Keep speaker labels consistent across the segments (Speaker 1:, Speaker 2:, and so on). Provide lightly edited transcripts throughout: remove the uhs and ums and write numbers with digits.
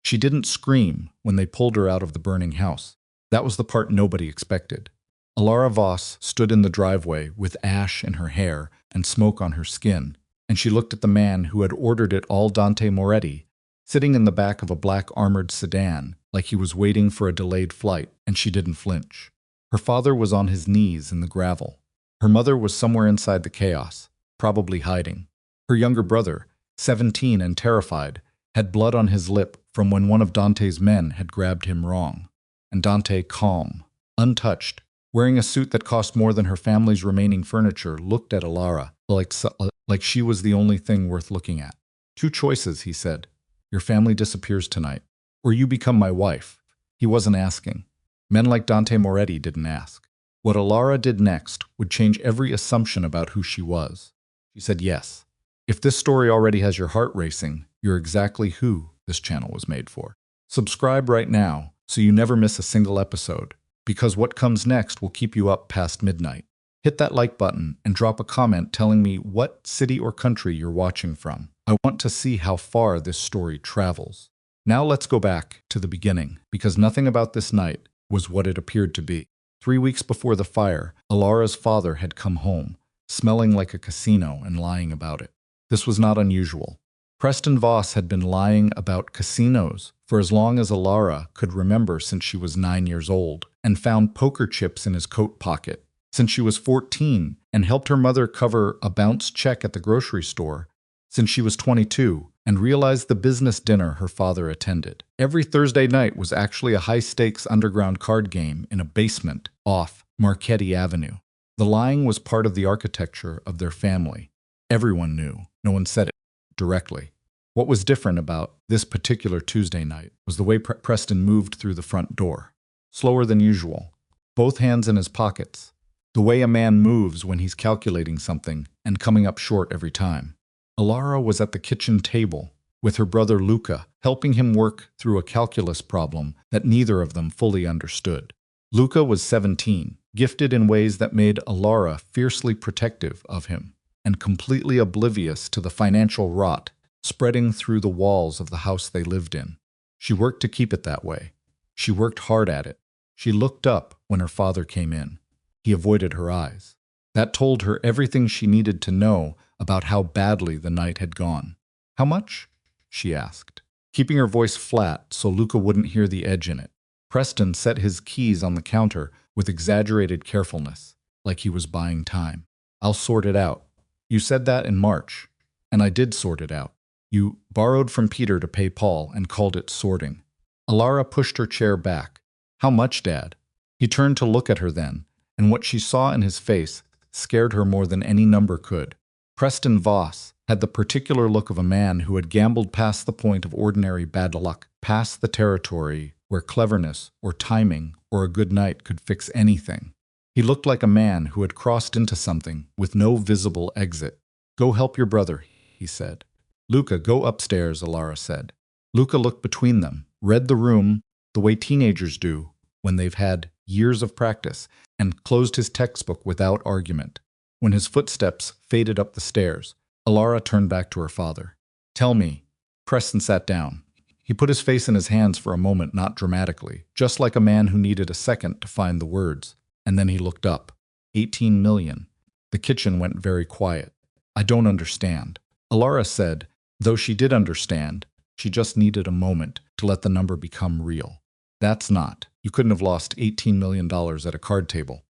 Speaker 1: She didn't scream when they pulled her out of the burning house. That was the part nobody expected. Elara Voss stood in the driveway with ash in her hair and smoke on her skin, and she looked at the man who had ordered it all, Dante Moretti, sitting in the back of a black armored sedan like he was waiting for a delayed flight, and she didn't flinch. Her father was on his knees in the gravel. Her mother was somewhere inside the chaos, probably hiding. Her younger brother, 17 and terrified, had blood on his lip from when one of Dante's men had grabbed him wrong. And Dante, calm, untouched, wearing a suit that cost more than her family's remaining furniture, looked at Elara like she was the only thing worth looking at. "Two choices," he said. "Your family disappears tonight, or you become my wife." He wasn't asking. Men like Dante Moretti didn't ask. What Elara did next would change every assumption about who she was. She said yes. If this story already has your heart racing, you're exactly who this channel was made for. Subscribe right now so you never miss a single episode, because what comes next will keep you up past midnight. Hit that like button and drop a comment telling me what city or country you're watching from. I want to see how far this story travels. Now let's go back to the beginning, because nothing about this night was what it appeared to be. 3 weeks before the fire, Elara's father had come home, smelling like a casino and lying about it. This was not unusual. Preston Voss had been lying about casinos for as long as Elara could remember, since she was 9 years old, and found poker chips in his coat pocket since she was 14, and helped her mother cover a bounce check at the grocery store since she was 22, and realized the business dinner her father attended every Thursday night was actually a high-stakes underground card game in a basement off Marchetti Avenue. The lying was part of the architecture of their family. Everyone knew. No one said it directly. What was different about this particular Tuesday night was the way Preston moved through the front door. Slower than usual, both hands in his pockets. The way a man moves when he's calculating something and coming up short every time. Elara was at the kitchen table with her brother Luca, helping him work through a calculus problem that neither of them fully understood. Luca was 17, gifted in ways that made Elara fiercely protective of him, and completely oblivious to the financial rot spreading through the walls of the house they lived in. She worked to keep it that way. She worked hard at it. She looked up when her father came in. He avoided her eyes. That told her everything she needed to know about how badly the night had gone. "How much?" she asked, keeping her voice flat so Luca wouldn't hear the edge in it. Preston set his keys on the counter with exaggerated carefulness, like he was buying time. "I'll sort it out. You said that in March, and I did sort it out. You borrowed from Peter to pay Paul and called it sorting." Elara pushed her chair back. "How much, Dad?" He turned to look at her then, and what she saw in his face scared her more than any number could. Preston Voss had the particular look of a man who had gambled past the point of ordinary bad luck, past the territory where cleverness or timing or a good night could fix anything. He looked like a man who had crossed into something with no visible exit. "Go help your brother," he said. "Luca, go upstairs," Elara said. Luca looked between them, read the room the way teenagers do when they've had years of practice, and closed his textbook without argument. When his footsteps faded up the stairs, Elara turned back to her father. "Tell me." Preston sat down. He put his face in his hands for a moment, not dramatically, just like a man who needed a second to find the words. And then he looked up. 18 million. The kitchen went very quiet. "I don't understand," Elara said, though she did understand. She just needed a moment to let the number become real. "That's not. You couldn't have lost $18 million at a card table."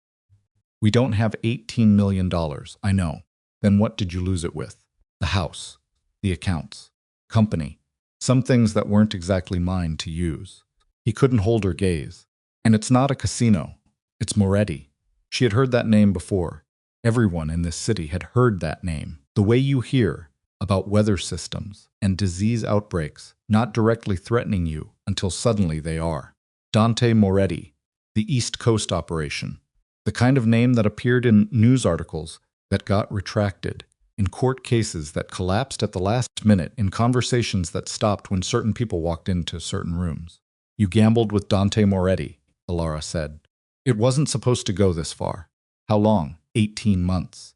Speaker 1: "We don't have $18 million, I know. Then what did you lose it with?" "The house, the accounts, company, some things that weren't exactly mine to use." He couldn't hold her gaze. "And it's not a casino. It's Moretti." She had heard that name before. Everyone in this city had heard that name. The way you hear about weather systems and disease outbreaks not directly threatening you until suddenly they are. Dante Moretti, the East Coast operation. The kind of name that appeared in news articles that got retracted, in court cases that collapsed at the last minute, in conversations that stopped when certain people walked into certain rooms. "You gambled with Dante Moretti," Elara said. "It wasn't supposed to go this far." "How long?" 18 months.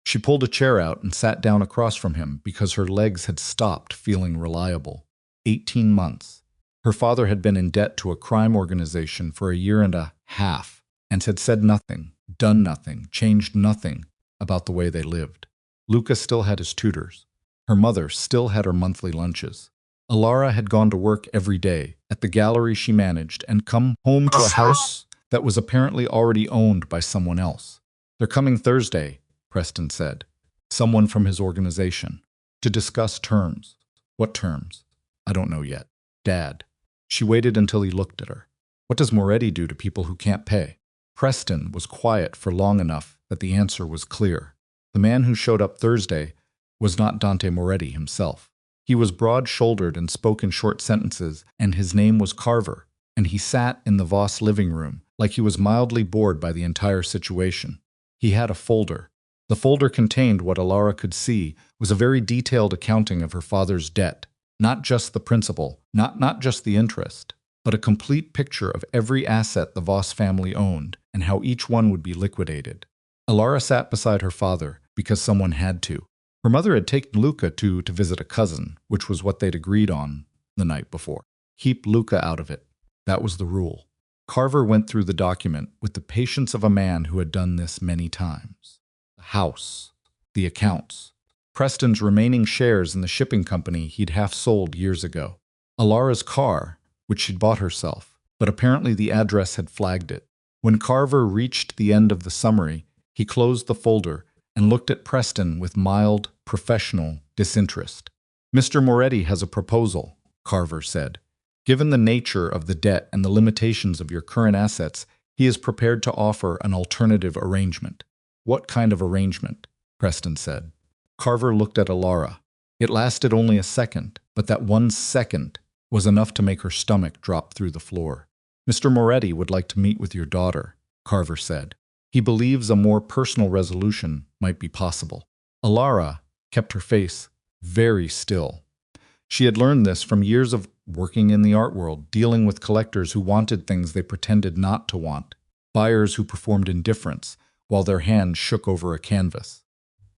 Speaker 1: She pulled a chair out and sat down across from him because her legs had stopped feeling reliable. 18 months. Her father had been in debt to a crime organization for a year and a half and had said nothing, done nothing, changed nothing about the way they lived. Luca still had his tutors. Her mother still had her monthly lunches. Elara had gone to work every day at the gallery she managed and come home to a house that was apparently already owned by someone else. "They're coming Thursday," Preston said. "Someone from his organization. To discuss terms." "What terms?" "I don't know yet." "Dad." She waited until he looked at her. "What does Moretti do to people who can't pay?" Preston was quiet for long enough that the answer was clear. The man who showed up Thursday was not Dante Moretti himself. He was broad-shouldered and spoke in short sentences, and his name was Carver, and he sat in the Voss living room like he was mildly bored by the entire situation. He had a folder. The folder contained what Elara could see was a very detailed accounting of her father's debt, not just the principal, not just the interest, but a complete picture of every asset the Voss family owned and how each one would be liquidated. Elara sat beside her father because someone had to. Her mother had taken Luca to visit a cousin, which was what they'd agreed on the night before. Keep Luca out of it. That was the rule. Carver went through the document with the patience of a man who had done this many times. The house, the accounts, Preston's remaining shares in the shipping company he'd half sold years ago, Elara's car, which she'd bought herself, but apparently the address had flagged it. When Carver reached the end of the summary, he closed the folder and looked at Preston with mild, professional disinterest. "Mr. Moretti has a proposal," Carver said. "Given the nature of the debt and the limitations of your current assets, he is prepared to offer an alternative arrangement." "What kind of arrangement?" Preston said. Carver looked at Elara. It lasted only a second, but that 1 second was enough to make her stomach drop through the floor. "Mr. Moretti would like to meet with your daughter," Carver said. "He believes a more personal resolution might be possible." Elara kept her face very still. She had learned this from years of working in the art world, dealing with collectors who wanted things they pretended not to want, buyers who performed indifference while their hands shook over a canvas.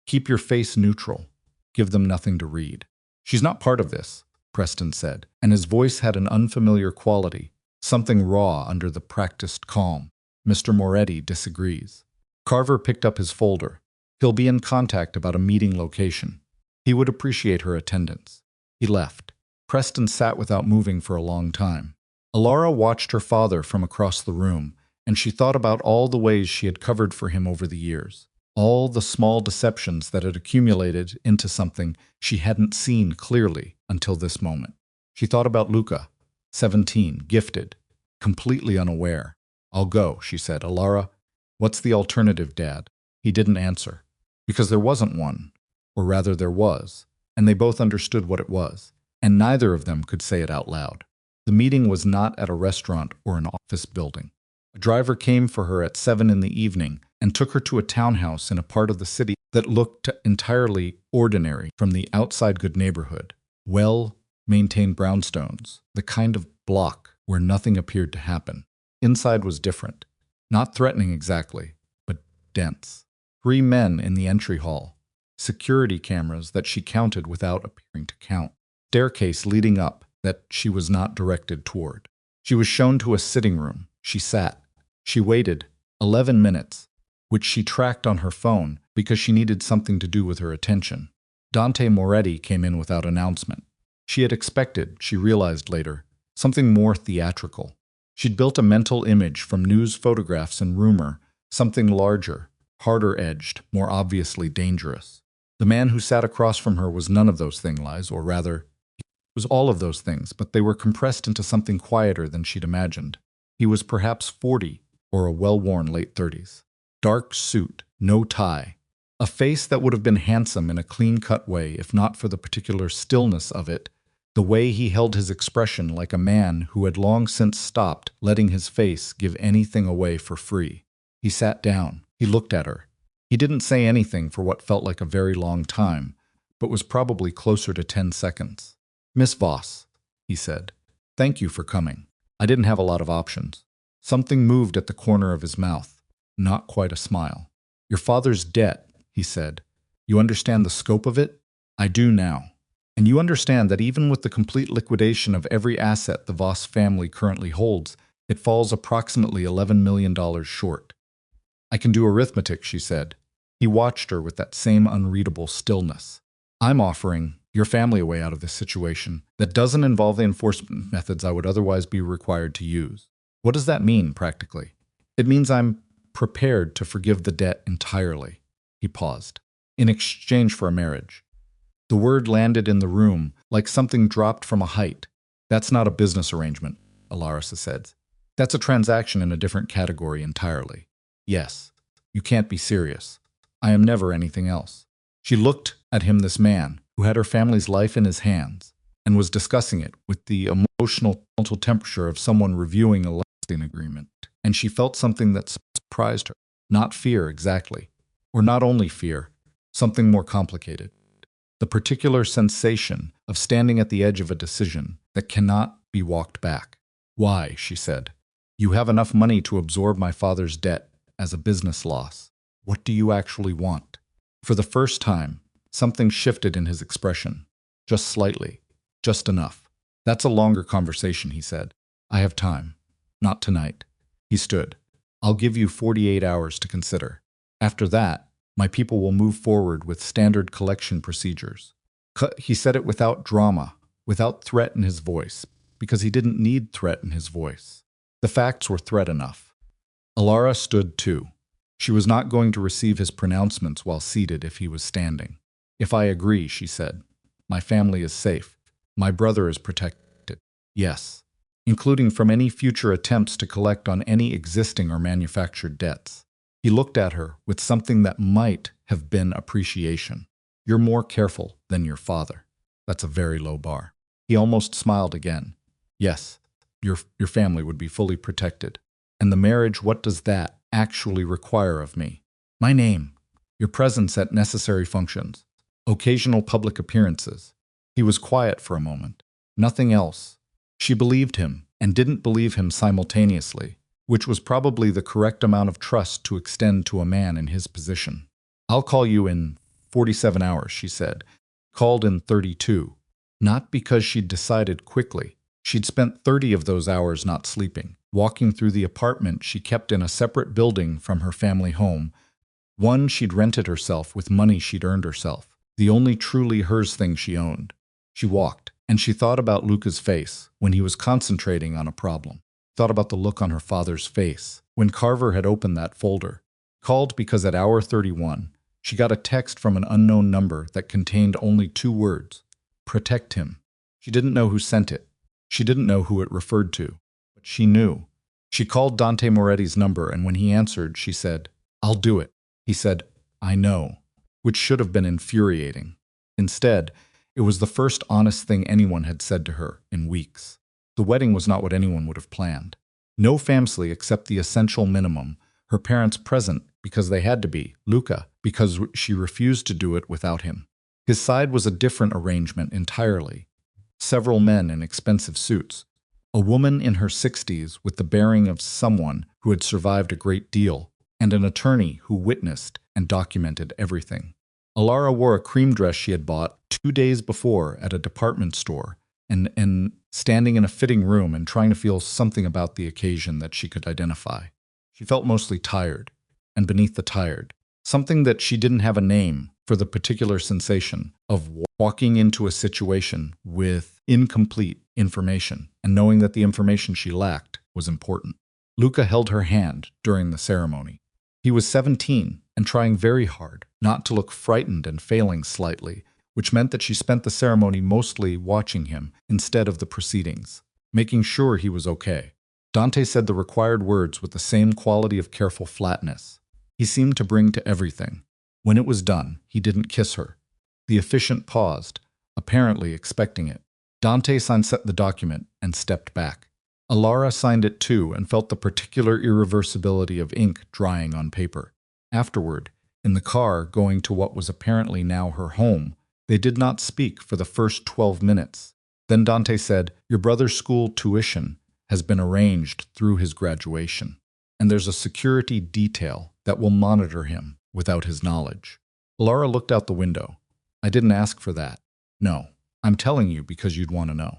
Speaker 1: "Keep your face neutral. Give them nothing to read." "She's not part of this," Preston said, and his voice had an unfamiliar quality, something raw under the practiced calm. "Mr. Moretti disagrees." Carver picked up his folder. "He'll be in contact about a meeting location. He would appreciate her attendance." He left. Preston sat without moving for a long time. Elara watched her father from across the room, and she thought about all the ways she had covered for him over the years, all the small deceptions that had accumulated into something she hadn't seen clearly until this moment. She thought about Luca, 17, gifted, completely unaware. "I'll go," she said. "Elara, what's the alternative, Dad?" He didn't answer, because there wasn't one, or rather there was, and they both understood what it was, and neither of them could say it out loud. The meeting was not at a restaurant or an office building. A driver came for her at 7 in the evening and took her to a townhouse in a part of the city that looked entirely ordinary from the outside good neighborhood. Well-maintained brownstones, the kind of block where nothing appeared to happen. Inside was different. Not threatening exactly, but dense. 3 men in the entry hall. Security cameras that she counted without appearing to count. Staircase leading up that she was not directed toward. She was shown to a sitting room. She sat. She waited 11 minutes, which she tracked on her phone because she needed something to do with her attention. Dante Moretti came in without announcement. She had expected, she realized later, something more theatrical. She'd built a mental image from news photographs and rumor, something larger, harder-edged, more obviously dangerous. The man who sat across from her was none of those things, or rather, he was all of those things, but they were compressed into something quieter than she'd imagined. He was perhaps 40, or a well-worn late 30s. Dark suit, no tie. A face that would have been handsome in a clean-cut way if not for the particular stillness of it, the way he held his expression like a man who had long since stopped letting his face give anything away for free. He sat down. He looked at her. He didn't say anything for what felt like a very long time, but was probably closer to 10 seconds. "Miss Voss," he said, "thank you for coming. I didn't have a lot of options." Something moved at the corner of his mouth, not quite a smile. "Your father's debt," he said. "You understand the scope of it?" "I do now." And you understand that even with the complete liquidation of every asset the Voss family currently holds, it falls approximately $11 million short. I can do arithmetic, she said. He watched her with that same unreadable stillness. I'm offering your family a way out of this situation that doesn't involve the enforcement methods I would otherwise be required to use. What does that mean, practically? It means I'm prepared to forgive the debt entirely. He paused. In exchange for a marriage. The word landed in the room like something dropped from a height. That's not a business arrangement, Elara said. That's a transaction in a different category entirely. Yes, you can't be serious. I am never anything else. She looked at him, this man, who had her family's life in his hands, and was discussing it with the emotional mental temperature of someone reviewing a licensing agreement. And she felt something that surprised her. Not fear, exactly. Or not only fear, something more complicated. The particular sensation of standing at the edge of a decision that cannot be walked back. Why, she said. You have enough money to absorb my father's debt as a business loss. What do you actually want? For the first time, something shifted in his expression. Just slightly. Just enough. That's a longer conversation, he said. I have time. Not tonight. He stood. I'll give you 48 hours to consider. After that, my people will move forward with standard collection procedures. He said it without drama, without threat in his voice, because he didn't need threat in his voice. The facts were threat enough. Elara stood too. She was not going to receive his pronouncements while seated if he was standing. If I agree, she said, my family is safe. My brother is protected. Yes, including from any future attempts to collect on any existing or manufactured debts. He looked at her with something that might have been appreciation. You're more careful than your father. That's a very low bar. He almost smiled again. Yes, your family would be fully protected. And the marriage, what does that actually require of me? My name, your presence at necessary functions, occasional public appearances. He was quiet for a moment. Nothing else. She believed him and didn't believe him simultaneously, which was probably the correct amount of trust to extend to a man in his position. I'll call you in 47 hours, she said. Called in 32. Not because she'd decided quickly. She'd spent 30 of those hours not sleeping, walking through the apartment she kept in a separate building from her family home, one she'd rented herself with money she'd earned herself, the only truly hers thing she owned. She walked, and she thought about Luca's face when he was concentrating on a problem. Thought about the look on her father's face when Carver had opened that folder. Called because at hour 31, she got a text from an unknown number that contained only 2 words. Protect him. She didn't know who sent it. She didn't know who it referred to. But she knew. She called Dante Moretti's number, and when he answered, she said, I'll do it. He said, I know, which should have been infuriating. Instead, it was the first honest thing anyone had said to her in weeks. The wedding was not what anyone would have planned. No family except the essential minimum, her parents present because they had to be, Luca, because she refused to do it without him. His side was a different arrangement entirely. Several men in expensive suits. A woman in her 60s with the bearing of someone who had survived a great deal, and an attorney who witnessed and documented everything. Elara wore a cream dress she had bought 2 days before at a department store, and standing in a fitting room and trying to feel something about the occasion that she could identify. She felt mostly tired, and beneath the tired, something that she didn't have a name for the particular sensation of walking into a situation with incomplete information and knowing that the information she lacked was important. Luca held her hand during the ceremony. He was 17 and trying very hard not to look frightened and failing slightly, which meant that she spent the ceremony mostly watching him instead of the proceedings, making sure he was okay. Dante said the required words with the same quality of careful flatness. He seemed to bring to everything. When it was done, he didn't kiss her. The officiant paused, apparently expecting it. Dante signed the document and stepped back. Elara signed it too and felt the particular irreversibility of ink drying on paper. Afterward, in the car going to what was apparently now her home, they did not speak for the first 12 minutes. Then Dante said, Your brother's school tuition has been arranged through his graduation, and there's a security detail that will monitor him without his knowledge. Elara looked out the window. I didn't ask for that. No. I'm telling you because you'd want to know.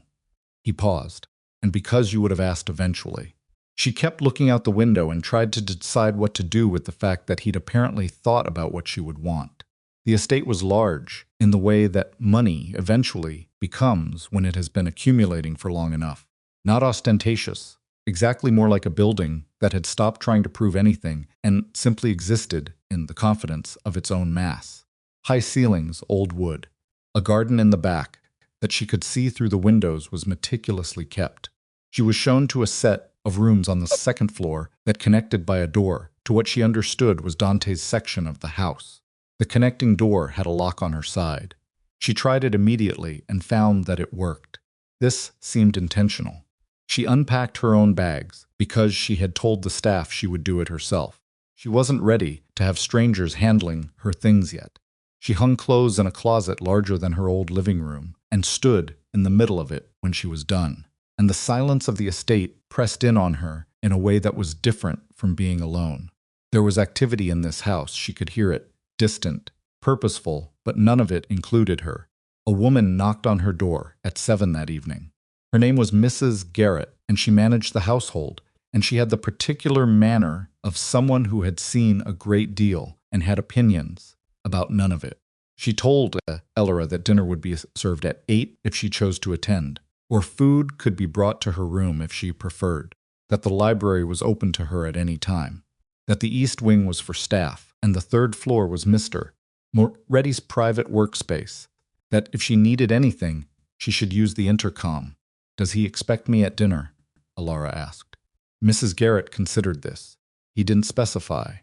Speaker 1: He paused, and because you would have asked eventually. She kept looking out the window and tried to decide what to do with the fact that he'd apparently thought about what she would want. The estate was large, in the way that money eventually becomes when it has been accumulating for long enough. Not ostentatious, exactly more like a building that had stopped trying to prove anything and simply existed in the confidence of its own mass. High ceilings, old wood. A garden in the back that she could see through the windows was meticulously kept. She was shown to a set of rooms on the second floor that connected by a door to what she understood was Dante's section of the house. The connecting door had a lock on her side. She tried it immediately and found that it worked. This seemed intentional. She unpacked her own bags because she had told the staff she would do it herself. She wasn't ready to have strangers handling her things yet. She hung clothes in a closet larger than her old living room and stood in the middle of it when she was done. And the silence of the estate pressed in on her in a way that was different from being alone. There was activity in this house. She could hear it, distant, purposeful, but none of it included her. A woman knocked on her door at 7 that evening. Her name was Mrs. Garrett, and she managed the household, and she had the particular manner of someone who had seen a great deal and had opinions about none of it. She told Elara that dinner would be served at 8 if she chose to attend, or food could be brought to her room if she preferred, that the library was open to her at any time, that the east wing was for staff, and the third floor was Mr. Moretti's private workspace, that if she needed anything, she should use the intercom. "Does he expect me at dinner?" Elara asked. Mrs. Garrett considered this. He didn't specify.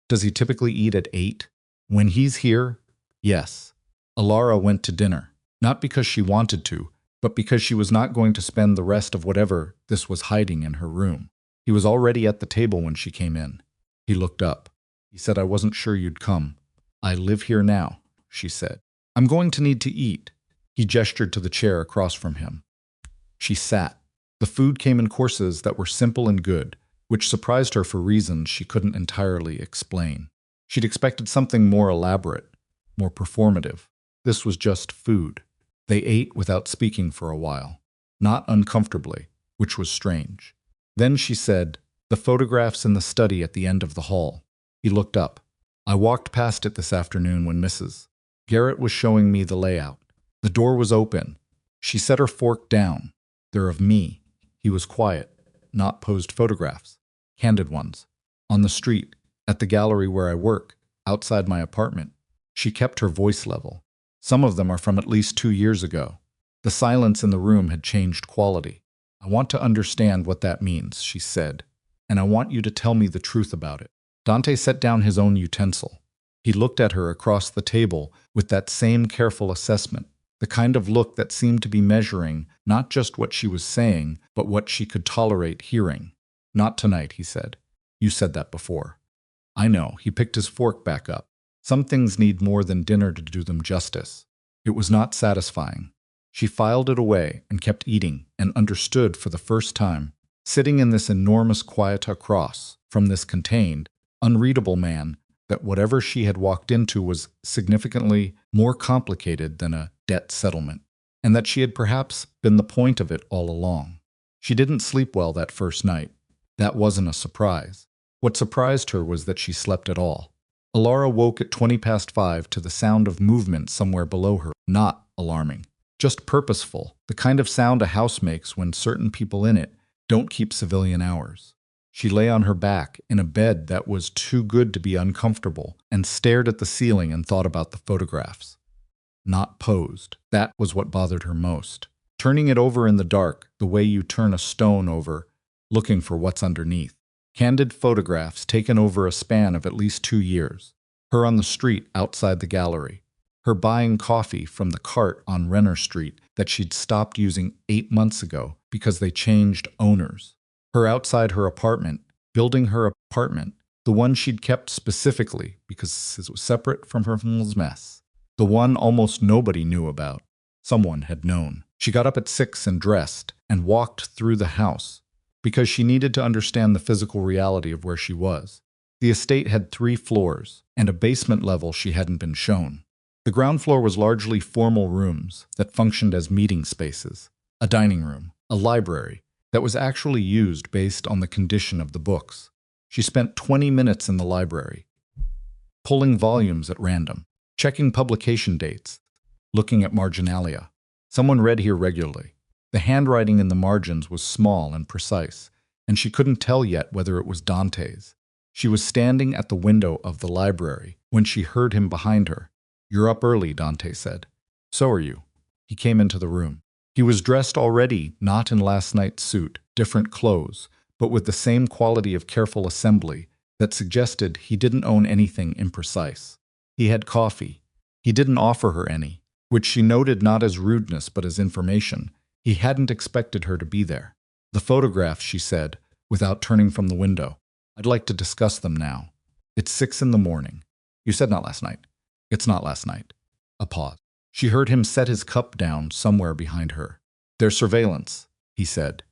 Speaker 1: "Does he typically eat at 8? When he's here?" "Yes." Elara went to dinner, not because she wanted to, but because she was not going to spend the rest of whatever this was hiding in her room. He was already at the table when she came in. He looked up. He said, "I wasn't sure you'd come." "I live here now," she said. "I'm going to need to eat." He gestured to the chair across from him. She sat. The food came in courses that were simple and good, which surprised her for reasons she couldn't entirely explain. She'd expected something more elaborate, more performative. This was just food. They ate without speaking for a while, not uncomfortably, which was strange. Then she said, "The photographs in the study at the end of the hall." He looked up. "I walked past it this afternoon when Mrs. Garrett was showing me the layout. The door was open. She set her fork down. They're of me." He was quiet, not posed photographs, candid ones. "On the street, at the gallery where I work, outside my apartment." She kept her voice level. "Some of them are from at least 2 years ago." The silence in the room had changed quality. "I want to understand what that means," she said, "and I want you to tell me the truth about it." Dante set down his own utensil. He looked at her across the table with that same careful assessment, the kind of look that seemed to be measuring not just what she was saying, but what she could tolerate hearing. "Not tonight," he said. "You said that before." "I know." He picked his fork back up. "Some things need more than dinner to do them justice." It was not satisfying. She filed it away and kept eating and understood for the first time, sitting in this enormous quiet across from this contained, unreadable man, that whatever she had walked into was significantly more complicated than a debt settlement, and that she had perhaps been the point of it all along. She didn't sleep well that first night. That wasn't a surprise. What surprised her was that she slept at all. Elara woke at 5:20 to the sound of movement somewhere below her, not alarming, just purposeful, the kind of sound a house makes when certain people in it don't keep civilian hours. She lay on her back in a bed that was too good to be uncomfortable and stared at the ceiling and thought about the photographs. Not posed. That was what bothered her most. Turning it over in the dark, the way you turn a stone over, looking for what's underneath. Candid photographs taken over a span of at least 2 years. Her on the street outside the gallery. Her buying coffee from the cart on Renner Street that she'd stopped using 8 months ago because they changed owners. Her outside her apartment, building her apartment, the one she'd kept specifically because it was separate from her mess. The one almost nobody knew about. Someone had known. She got up at 6 and dressed and walked through the house because she needed to understand the physical reality of where she was. The estate had 3 floors and a basement level she hadn't been shown. The ground floor was largely formal rooms that functioned as meeting spaces, a dining room, a library that was actually used based on the condition of the books. She spent 20 minutes in the library, pulling volumes at random, checking publication dates, looking at marginalia. Someone read here regularly. The handwriting in the margins was small and precise, and she couldn't tell yet whether it was Dante's. She was standing at the window of the library when she heard him behind her. "You're up early," Dante said. "So are you." He came into the room. He was dressed already, not in last night's suit, different clothes, but with the same quality of careful assembly that suggested he didn't own anything imprecise. He had coffee. He didn't offer her any, which she noted not as rudeness but as information. He hadn't expected her to be there. "The photographs," she said, without turning from the window. "I'd like to discuss them now. It's 6 in the morning. You said not last night." "It's not last night." A pause. She heard him set his cup down somewhere behind her. "There's surveillance," he said.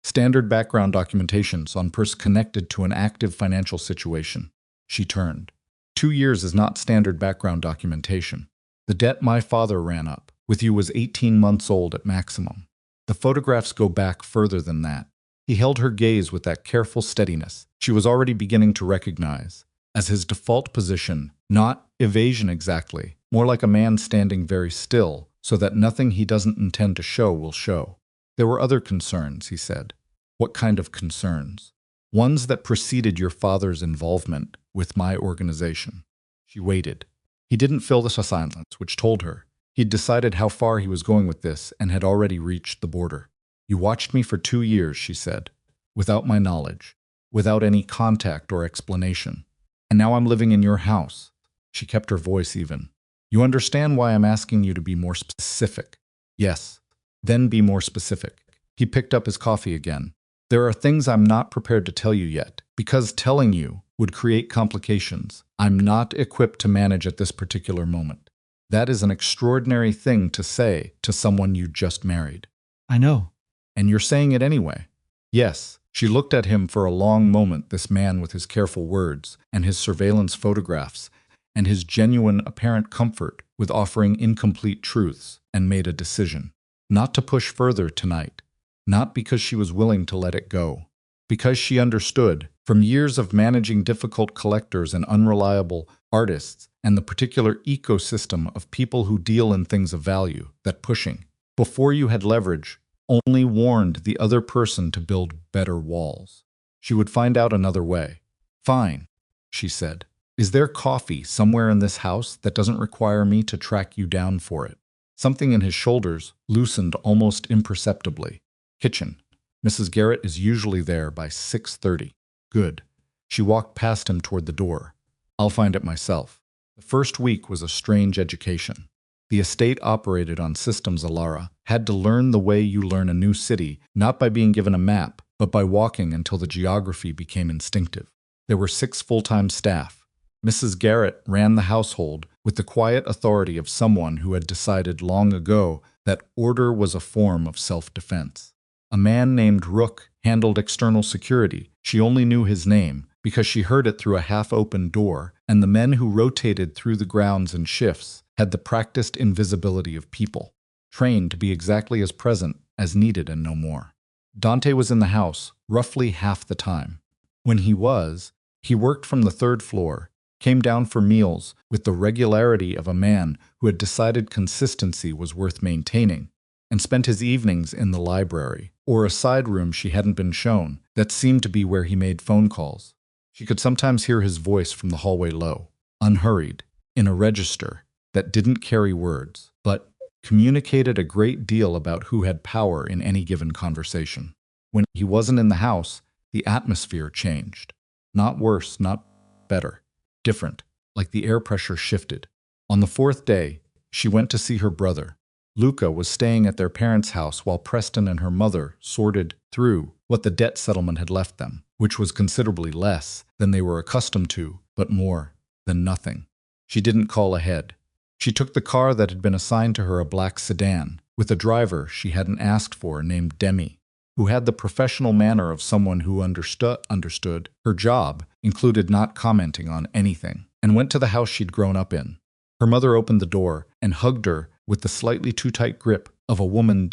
Speaker 1: "Standard background documentations on person connected to an active financial situation." She turned. 2 years is not standard background documentation. The debt my father ran up with you was 18 months old at maximum. The photographs go back further than that. He held her gaze with that careful steadiness she was already beginning to recognize as his default position, not evasion exactly, more like a man standing very still so that nothing he doesn't intend to show will show. "There were other concerns," he said. "What kind of concerns?" "Ones that preceded your father's involvement with my organization." She waited. He didn't fill the silence, which told her he'd decided how far he was going with this and had already reached the border. "You watched me for 2 years, she said, "without my knowledge, without any contact or explanation. And now I'm living in your house." She kept her voice even. "You understand why I'm asking you to be more specific?" "Yes." "Then be more specific." He picked up his coffee again. "There are things I'm not prepared to tell you yet, because telling you would create complications I'm not equipped to manage at this particular moment." "That is an extraordinary thing to say to someone you just married."
Speaker 2: "I know."
Speaker 1: "And you're saying it anyway." "Yes." She looked at him for a long moment, this man with his careful words and his surveillance photographs and his genuine apparent comfort with offering incomplete truths, and made a decision. Not to push further tonight. Not because she was willing to let it go. Because she understood, from years of managing difficult collectors and unreliable artists and the particular ecosystem of people who deal in things of value, that pushing, before you had leverage, only warned the other person to build better walls. She would find out another way. "Fine," she said. "Is there coffee somewhere in this house that doesn't require me to track you down for it?" Something in his shoulders loosened almost imperceptibly. "Kitchen. Mrs. Garrett is usually there by 6:30. "Good." She walked past him toward the door. "I'll find it myself." The first week was a strange education. The estate operated on systems Elara had to learn the way you learn a new city, not by being given a map, but by walking until the geography became instinctive. There were 6 full-time staff. Mrs. Garrett ran the household with the quiet authority of someone who had decided long ago that order was a form of self-defense. A man named Rook handled external security. She only knew his name because she heard it through a half-open door, and the men who rotated through the grounds in shifts had the practiced invisibility of people, trained to be exactly as present as needed and no more. Dante was in the house roughly half the time. When he worked from the 3rd floor, came down for meals with the regularity of a man who had decided consistency was worth maintaining, and spent his evenings in the library, or a side room she hadn't been shown that seemed to be where he made phone calls. She could sometimes hear his voice from the hallway low, unhurried, in a register that didn't carry words, but communicated a great deal about who had power in any given conversation. When he wasn't in the house, the atmosphere changed. Not worse, not better. Different, like the air pressure shifted. On the 4th day, she went to see her brother. Luca was staying at their parents' house while Preston and her mother sorted through what the debt settlement had left them, which was considerably less than they were accustomed to, but more than nothing. She didn't call ahead. She took the car that had been assigned to her, a black sedan, with a driver she hadn't asked for named Demi, who had the professional manner of someone who understood her job included not commenting on anything, and went to the house she'd grown up in. Her mother opened the door and hugged her with the slightly too tight grip of a woman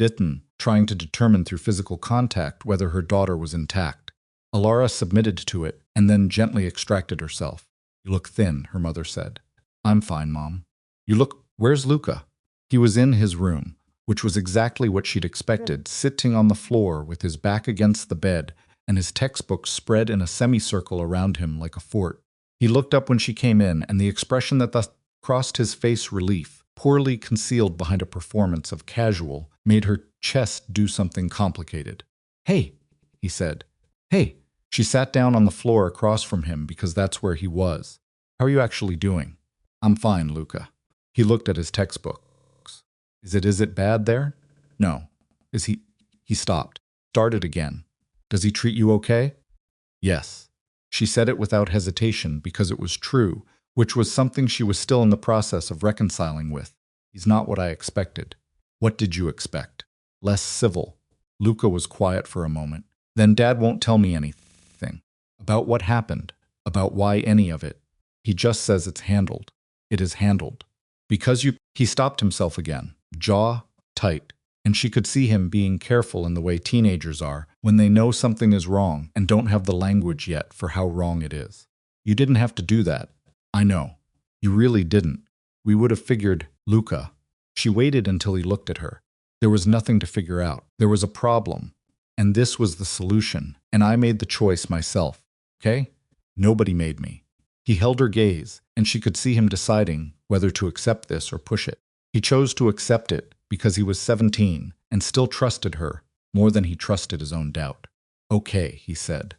Speaker 1: trying to determine through physical contact whether her daughter was intact. Elara submitted to it and then gently extracted herself. "You look thin," her mother said. "I'm fine, Mom." Where's Luca?" He was in his room, which was exactly what she'd expected, sitting on the floor with his back against the bed and his textbooks spread in a semicircle around him like a fort. He looked up when she came in, and the expression that thus crossed his face, relief, poorly concealed behind a performance of casual, made her chest do something complicated. "Hey," he said. "Hey." She sat down on the floor across from him because that's where he was. "How are you actually doing?" "I'm fine, Luca." He looked at his textbooks. Is it bad there?" "No." "Is he..." He stopped. Started again. "Does he treat you okay?" "Yes." She said it without hesitation because it was true, which was something she was still in the process of reconciling with. "He's not what I expected." "What did you expect?" "Less civil." Luca was quiet for a moment. "Then Dad won't tell me anything." "About what happened? About why any of it?" "He just says it's handled." "It is handled. Because you..." He stopped himself again, jaw tight, and she could see him being careful in the way teenagers are when they know something is wrong and don't have the language yet for how wrong it is. "You didn't have to do that." "I know. You really didn't. We would have figured..." "Luca." She waited until he looked at her. "There was nothing to figure out. There was a problem. And this was the solution. And I made the choice myself. Okay? Nobody made me." He held her gaze, and she could see him deciding whether to accept this or push it. He chose to accept it because he was 17 and still trusted her more than he trusted his own doubt. "Okay," he said.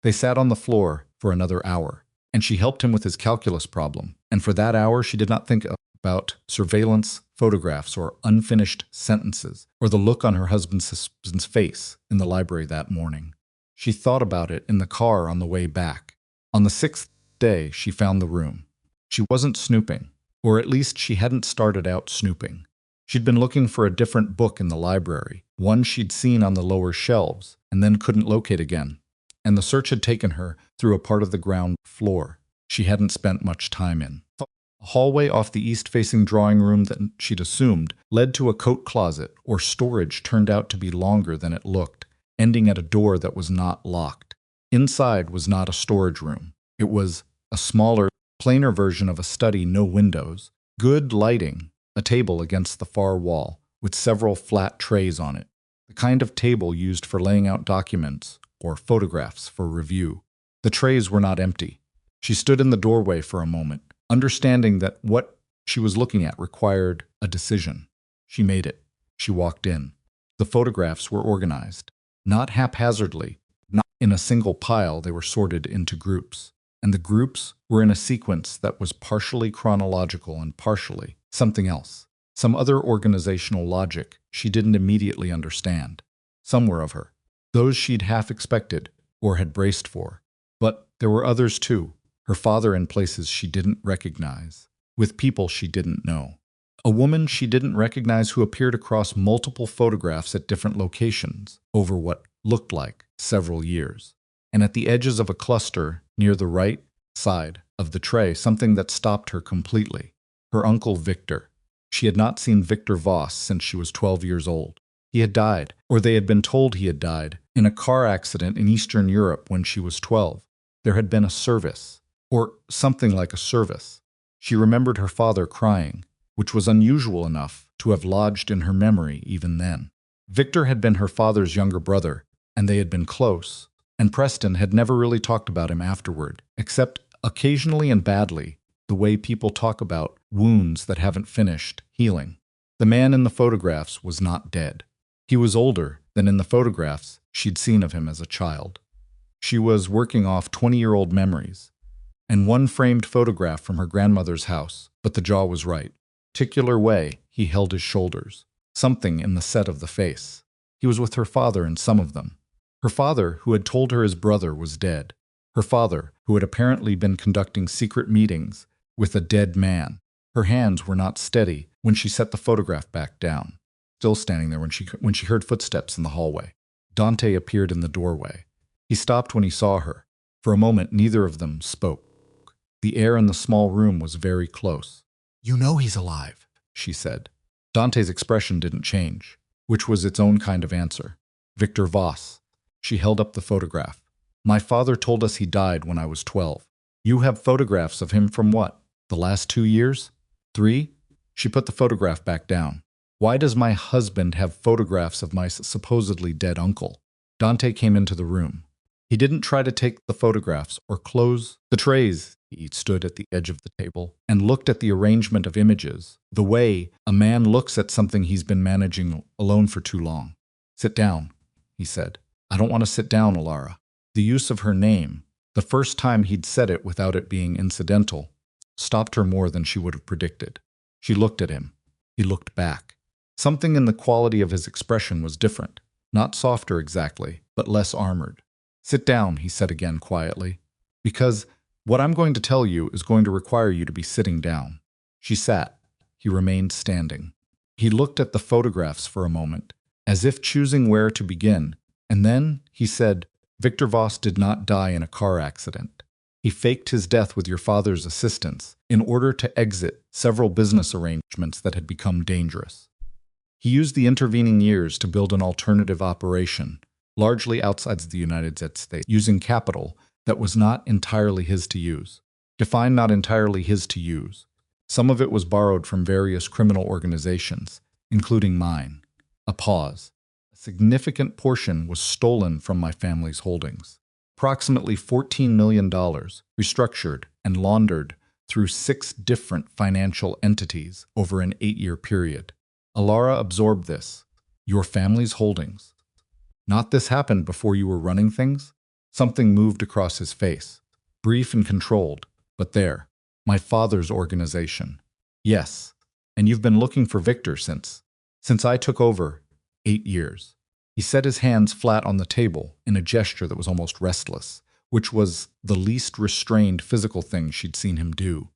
Speaker 1: They sat on the floor for another hour, and she helped him with his calculus problem, and for that hour she did not think about surveillance photographs or unfinished sentences or the look on her husband's face in the library that morning. She thought about it in the car on the way back. On the 6th day, she found the room. She wasn't snooping, or at least she hadn't started out snooping. She'd been looking for a different book in the library, one she'd seen on the lower shelves and then couldn't locate again, and the search had taken her through a part of the ground floor she hadn't spent much time in. A hallway off the east-facing drawing room that she'd assumed led to a coat closet or storage turned out to be longer than it looked, ending at a door that was not locked. Inside was not a storage room. It was a smaller, plainer version of a study, no windows, good lighting, a table against the far wall, with several flat trays on it, the kind of table used for laying out documents or photographs for review. The trays were not empty. She stood in the doorway for a moment, understanding that what she was looking at required a decision. She made it. She walked in. The photographs were organized. Not haphazardly, not in a single pile, they were sorted into groups. And the groups were in a sequence that was partially chronological and partially something else, some other organizational logic she didn't immediately understand. Some were of her, those she'd half expected or had braced for. But there were others too, her father in places she didn't recognize, with people she didn't know. A woman she didn't recognize who appeared across multiple photographs at different locations over what looked like several years. And at the edges of a cluster near the right side of the tray, something that stopped her completely. Her uncle Victor. She had not seen Victor Voss since she was 12 years old. He had died, or they had been told he had died, in a car accident in Eastern Europe when she was 12. There had been a service, or something like a service. She remembered her father crying, which was unusual enough to have lodged in her memory even then. Victor had been her father's younger brother, and they had been close, and Preston had never really talked about him afterward, except occasionally and badly, the way people talk about wounds that haven't finished healing. The man in the photographs was not dead. He was older than in the photographs she'd seen of him as a child. She was working off 20-year-old memories, and one framed photograph from her grandmother's house, but the jaw was right. Particular way he held his shoulders, something in the set of the face. He was with her father in some of them. Her father, who had told her his brother was dead. Her father, who had apparently been conducting secret meetings with a dead man. Her hands were not steady when she set the photograph back down, still standing there when she heard footsteps in the hallway. Dante appeared in the doorway. He stopped when he saw her. For a moment, neither of them spoke. The air in the small room was very close. You know he's alive, she said. Dante's expression didn't change, which was its own kind of answer. Victor Voss. She held up the photograph. My father told us he died when I was 12. You have photographs of him from what? The last 2 years? 3? She put the photograph back down. Why does my husband have photographs of my supposedly dead uncle? Dante came into the room. He didn't try to take the photographs or close the trays. He stood at the edge of the table and looked at the arrangement of images, the way a man looks at something he's been managing alone for too long. Sit down, he said. I don't want to sit down, Elara. The use of her name, the first time he'd said it without it being incidental, stopped her more than she would have predicted. She looked at him. He looked back. Something in the quality of his expression was different. Not softer exactly, but less armored. Sit down, he said again quietly, because what I'm going to tell you is going to require you to be sitting down. She sat. He remained standing. He looked at the photographs for a moment, as if choosing where to begin, and then he said, Victor Voss did not die in a car accident. He faked his death with your father's assistance in order to exit several business arrangements that had become dangerous. He used the intervening years to build an alternative operation, largely outside the United States, using capital that was not entirely his to use. Define not entirely his to use. Some of it was borrowed from various criminal organizations, including mine. A pause. A significant portion was stolen from my family's holdings. Approximately $14 million, restructured and laundered through 6 different financial entities over an 8-year period. Elara absorbed this. Your family's holdings. Not this happened before you were running things? Something moved across his face. Brief and controlled, but there. My father's organization. Yes. And you've been looking for Victor since I took over 8 years. He set his hands flat on the table in a gesture that was almost restless, which was the least restrained physical thing she'd seen him do.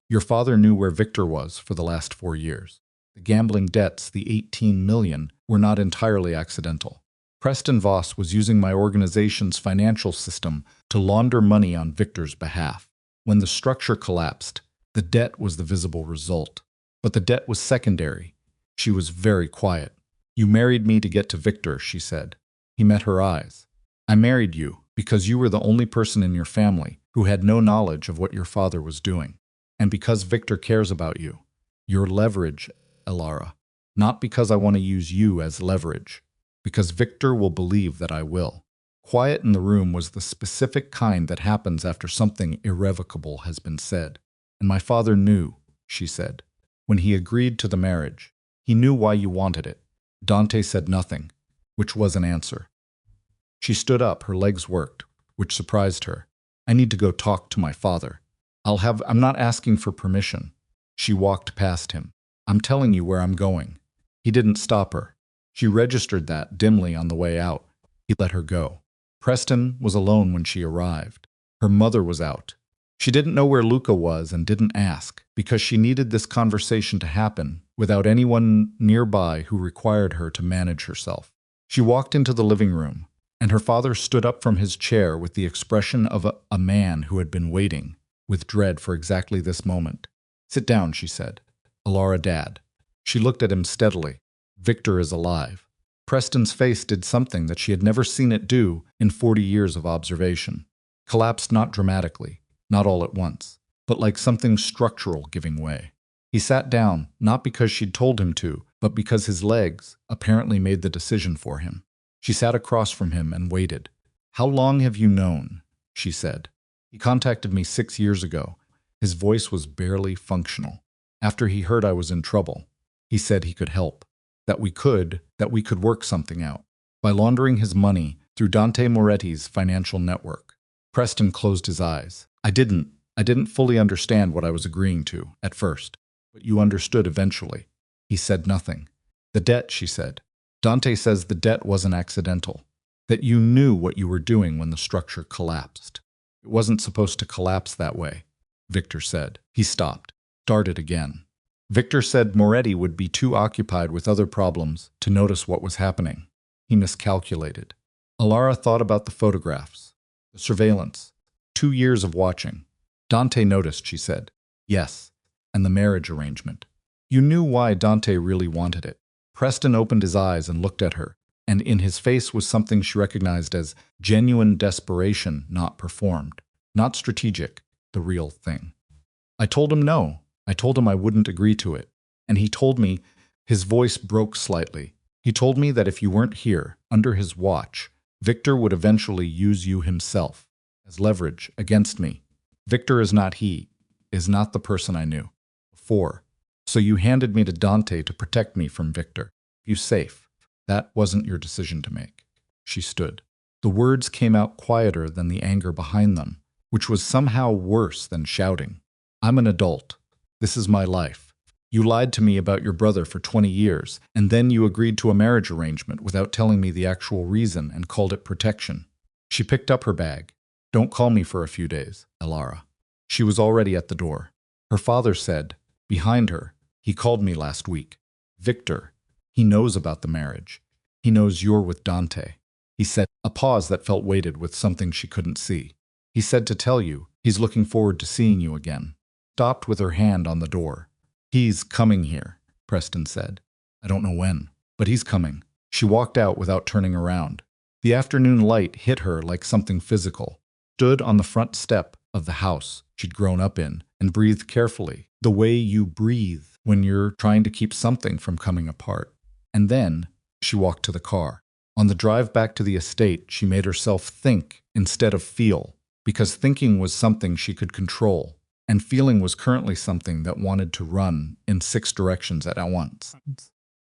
Speaker 1: Your father knew where Victor was for the last 4 years. The gambling debts, the 18 million, were not entirely accidental. Preston Voss was using my organization's financial system to launder money on Victor's behalf. When the structure collapsed, the debt was the visible result. But the debt was secondary. She was very quiet. You married me to get to Victor, she said. He met her eyes. I married you because you were the only person in your family who had no knowledge of what your father was doing. And because Victor cares about you. Your leverage, Elara. Not because I want to use you as leverage. Because Victor will believe that I will. Quiet in the room was the specific kind that happens after something irrevocable has been said. And my father knew, she said, when he agreed to the marriage. He knew why you wanted it. Dante said nothing, which was an answer. She stood up, her legs worked, which surprised her. I need to go talk to my father. I'm not asking for permission. She walked past him. I'm telling you where I'm going. He didn't stop her. She registered that dimly on the way out. He let her go. Preston was alone when she arrived. Her mother was out. She didn't know where Luca was and didn't ask, because she needed this conversation to happen without anyone nearby who required her to manage herself. She walked into the living room, and her father stood up from his chair with the expression of a man who had been waiting, with dread for exactly this moment. Sit down, she said. Elara, Dad. She looked at him steadily. Victor is alive. Preston's face did something that she had never seen it do in 40 years of observation. Collapsed not dramatically, not all at once, but like something structural giving way. He sat down, not because she'd told him to, but because his legs apparently made the decision for him. She sat across from him and waited. How long have you known? She said. He contacted me 6 years ago. His voice was barely functional. After he heard I was in trouble, he said he could help. That we could work something out. By laundering his money through Dante Moretti's financial network. Preston closed his eyes. I didn't fully understand what I was agreeing to at first, but you understood eventually. He said nothing. The debt, she said. Dante says the debt wasn't accidental. That you knew what you were doing when the structure collapsed. It wasn't supposed to collapse that way, Victor said. He stopped. Started again. Victor said Moretti would be too occupied with other problems to notice what was happening. He miscalculated. Elara thought about the photographs, the surveillance, 2 years of watching. Dante noticed, she said. Yes, and the marriage arrangement. You knew why Dante really wanted it. Preston opened his eyes and looked at her, and in his face was something she recognized as genuine desperation not performed, not strategic, the real thing. I told him no. I told him I wouldn't agree to it. And he told me, his voice broke slightly. He told me that if you weren't here, under his watch, Victor would eventually use you himself as leverage against me. Victor is not the person I knew before. So you handed me to Dante to protect me from Victor. You safe. That wasn't your decision to make. She stood. The words came out quieter than the anger behind them, which was somehow worse than shouting. I'm an adult. This is my life. You lied to me about your brother for 20 years, and then you agreed to a marriage arrangement without telling me the actual reason and called it protection. She picked up her bag. Don't call me for a few days, Elara. She was already at the door. Her father said, behind her, he called me last week. Victor, he knows about the marriage. He knows you're with Dante. He said, a pause that felt weighted with something she couldn't see. He said to tell you, he's looking forward to seeing you again. Stopped with her hand on the door. He's coming here, Preston said. I don't know when, but he's coming. She walked out without turning around. The afternoon light hit her like something physical. Stood on the front step of the house she'd grown up in and breathed carefully, the way you breathe when you're trying to keep something from coming apart. And then she walked to the car. On the drive back to the estate, she made herself think instead of feel, because thinking was something she could control, and feeling was currently something that wanted to run in 6 directions at once.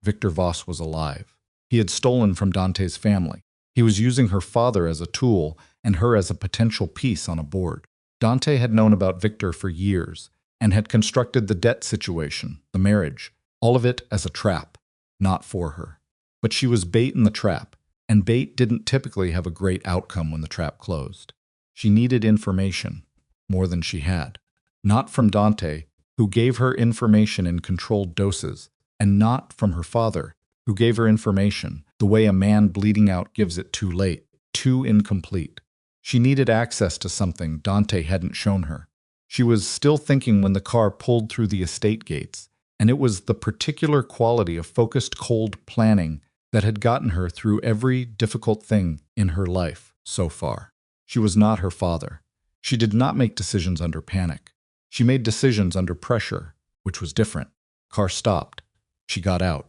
Speaker 1: Victor Voss was alive. He had stolen from Dante's family. He was using her father as a tool and her as a potential piece on a board. Dante had known about Victor for years and had constructed the debt situation, the marriage, all of it as a trap, not for her. But she was bait in the trap, and bait didn't typically have a great outcome when the trap closed. She needed information, more than she had. Not from Dante, who gave her information in controlled doses, and not from her father, who gave her information the way a man bleeding out gives it too late, too incomplete. She needed access to something Dante hadn't shown her. She was still thinking when the car pulled through the estate gates, and it was the particular quality of focused, cold planning that had gotten her through every difficult thing in her life so far. She was not her father. She did not make decisions under panic. She made decisions under pressure, which was different. Car stopped. She got out.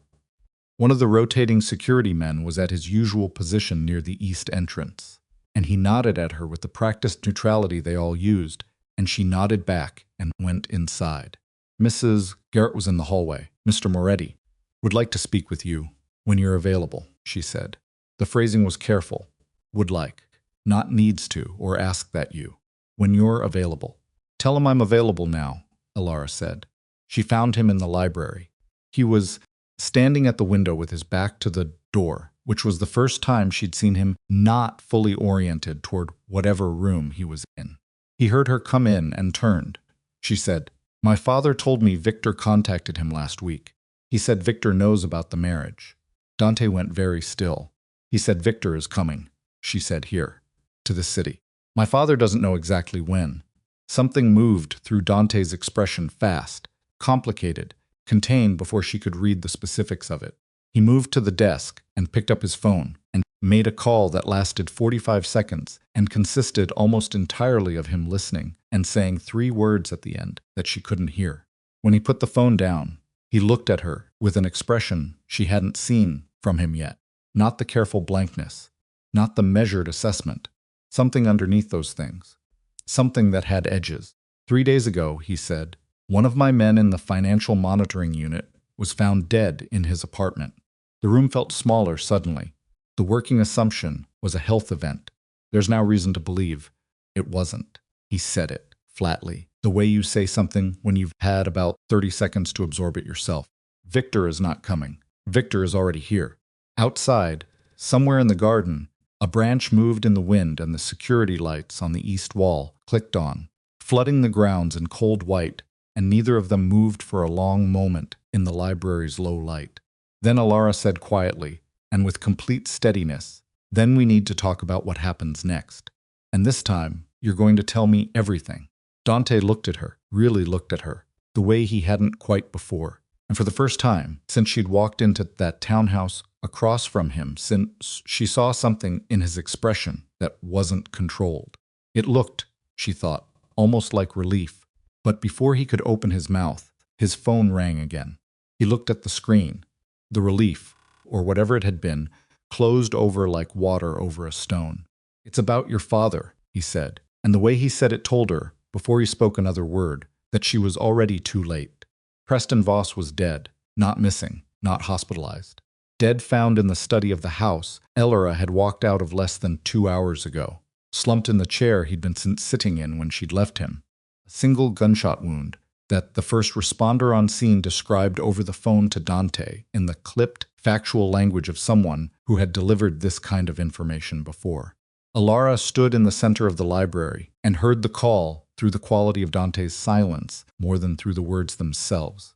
Speaker 1: One of the rotating security men was at his usual position near the east entrance, and he nodded at her with the practiced neutrality they all used, and she nodded back and went inside. Mrs. Garrett was in the hallway. Mr. Moretti would like to speak with you when you're available, she said. The phrasing was careful. Would like, not needs to or ask that you. When you're available. Tell him I'm available now, Elara said. She found him in the library. He was standing at the window with his back to the door, which was the first time she'd seen him not fully oriented toward whatever room he was in. He heard her come in and turned. She said, my father told me Victor contacted him last week. He said Victor knows about the marriage. Dante went very still. He said Victor is coming, she said, here, to the city. My father doesn't know exactly when. Something moved through Dante's expression fast, complicated, contained before she could read the specifics of it. He moved to the desk and picked up his phone and made a call that lasted 45 seconds and consisted almost entirely of him listening and saying 3 words at the end that she couldn't hear. When he put the phone down, he looked at her with an expression she hadn't seen from him yet. Not the careful blankness, not the measured assessment. Something underneath those things. Something that had edges. 3 days ago, he said, one of my men in the financial monitoring unit was found dead in his apartment. The room felt smaller suddenly. The working assumption was a health event. There's now reason to believe it wasn't. He said it flatly, the way you say something when you've had about 30 seconds to absorb it yourself. Victor is not coming. Victor is already here. Outside, somewhere in the garden, a branch moved in the wind and the security lights on the east wall clicked on, flooding the grounds in cold white, and neither of them moved for a long moment in the library's low light. Then Elara said quietly, and with complete steadiness, then we need to talk about what happens next. And this time, you're going to tell me everything. Dante looked at her, really looked at her. the way he hadn't quite before. And for the first time since she'd walked into that townhouse across from him, since she saw something in his expression that wasn't controlled. It looked, she thought, almost like relief. But before he could open his mouth, his phone rang again. He looked at the screen. The relief, or whatever it had been, closed over like water over a stone. "It's about your father," he said, and the way he said it told her, before he spoke another word, that she was already too late. Preston Voss was dead, not missing, not hospitalized. Dead, found in the study of the house Elara had walked out of less than 2 hours ago, slumped in the chair he'd been sitting in when she'd left him. A single gunshot wound that the first responder on scene described over the phone to Dante in the clipped, factual language of someone who had delivered this kind of information before. Elara stood in the center of the library and heard the call through the quality of Dante's silence more than through the words themselves.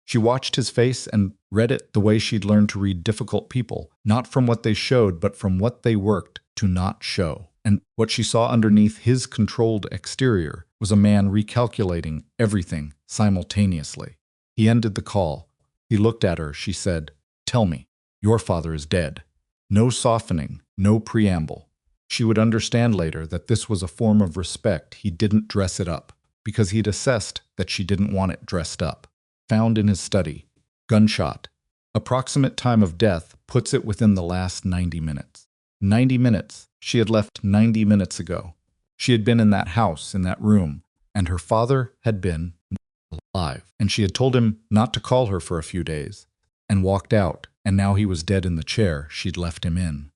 Speaker 1: She watched his face and read it the way she'd learned to read difficult people, not from what they showed, but from what they worked to not show. And what she saw underneath his controlled exterior was a man recalculating everything simultaneously. He ended the call. He looked at her. She said, "Tell me, your father is dead." No softening, no preamble. She would understand later that this was a form of respect. He didn't dress it up, because he'd assessed that she didn't want it dressed up. Found in his study. Gunshot. Approximate time of death puts it within the last 90 minutes. 90 minutes. She had left 90 minutes ago. She had been in that house, in that room, and her father had been alive. And she had told him not to call her for a few days, and walked out, and now he was dead in the chair she'd left him in.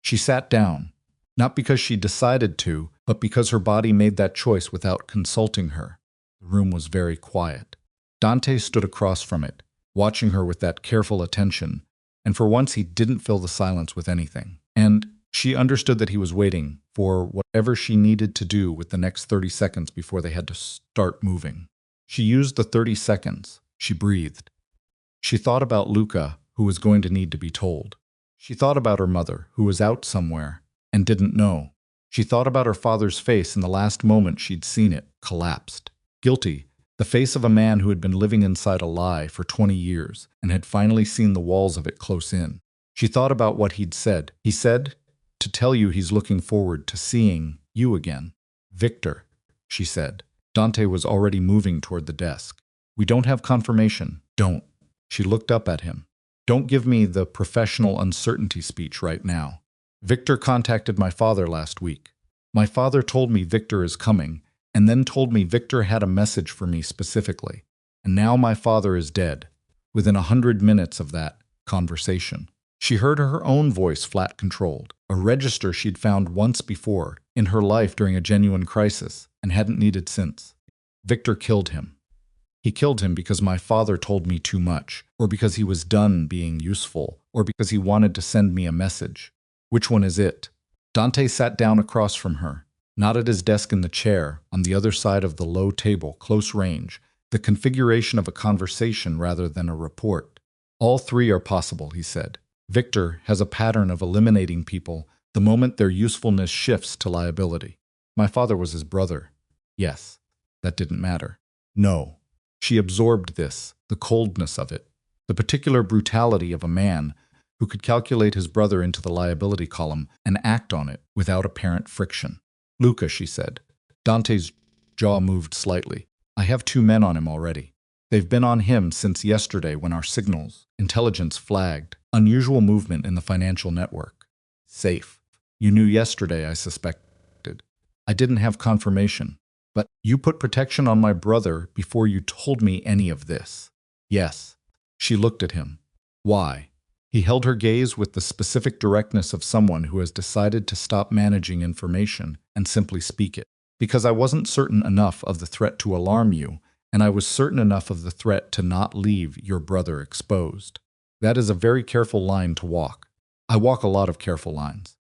Speaker 1: She sat down, not because she decided to, but because her body made that choice without consulting her. The room was very quiet. Dante stood across from it, watching her with that careful attention, and for once he didn't fill the silence with anything. And she understood that he was waiting for whatever she needed to do with the next 30 seconds before they had to start moving. She used the 30 seconds. She breathed. She thought about Luca, who was going to need to be told. She thought about her mother, who was out somewhere and didn't know. She thought about her father's face in the last moment she'd seen it, collapsed. Guilty. The face of a man who had been living inside a lie for 20 years and had finally seen the walls of it close in. She thought about what he'd said. He said, "To tell you he's looking forward to seeing you again." "Victor," she said. Dante was already moving toward the desk. "We don't have confirmation." "Don't." She looked up at him. "Don't give me the professional uncertainty speech right now. Victor contacted my father last week. My father told me Victor is coming, and then told me Victor had a message for me specifically. And now my father is dead, within 100 minutes of that conversation." She heard her own voice flat controlled, a register she'd found once before in her life during a genuine crisis and hadn't needed since. "Victor killed him. He killed him because my father told me too much, or because he was done being useful, or because he wanted to send me a message. Which one is it?" Dante sat down across from her, not at his desk in the chair, on the other side of the low table, close range, the configuration of a conversation rather than a report. "All three are possible," he said. "Victor has a pattern of eliminating people the moment their usefulness shifts to liability. My father was his brother. Yes, that didn't matter. No." She absorbed this, the coldness of it, the particular brutality of a man who could calculate his brother into the liability column and act on it without apparent friction. "Luca," she said. Dante's jaw moved slightly. "I have 2 men on him already. They've been on him since yesterday when our signals, intelligence flagged, unusual movement in the financial network. Safe. You knew yesterday, I suspected. I didn't have confirmation. But you put protection on my brother before you told me any of this." "Yes." She looked at him. "Why?" He held her gaze with the specific directness of someone who has decided to stop managing information and simply speak it. "Because I wasn't certain enough of the threat to alarm you, and I was certain enough of the threat to not leave your brother exposed. That is a very careful line to walk. I walk a lot of careful lines."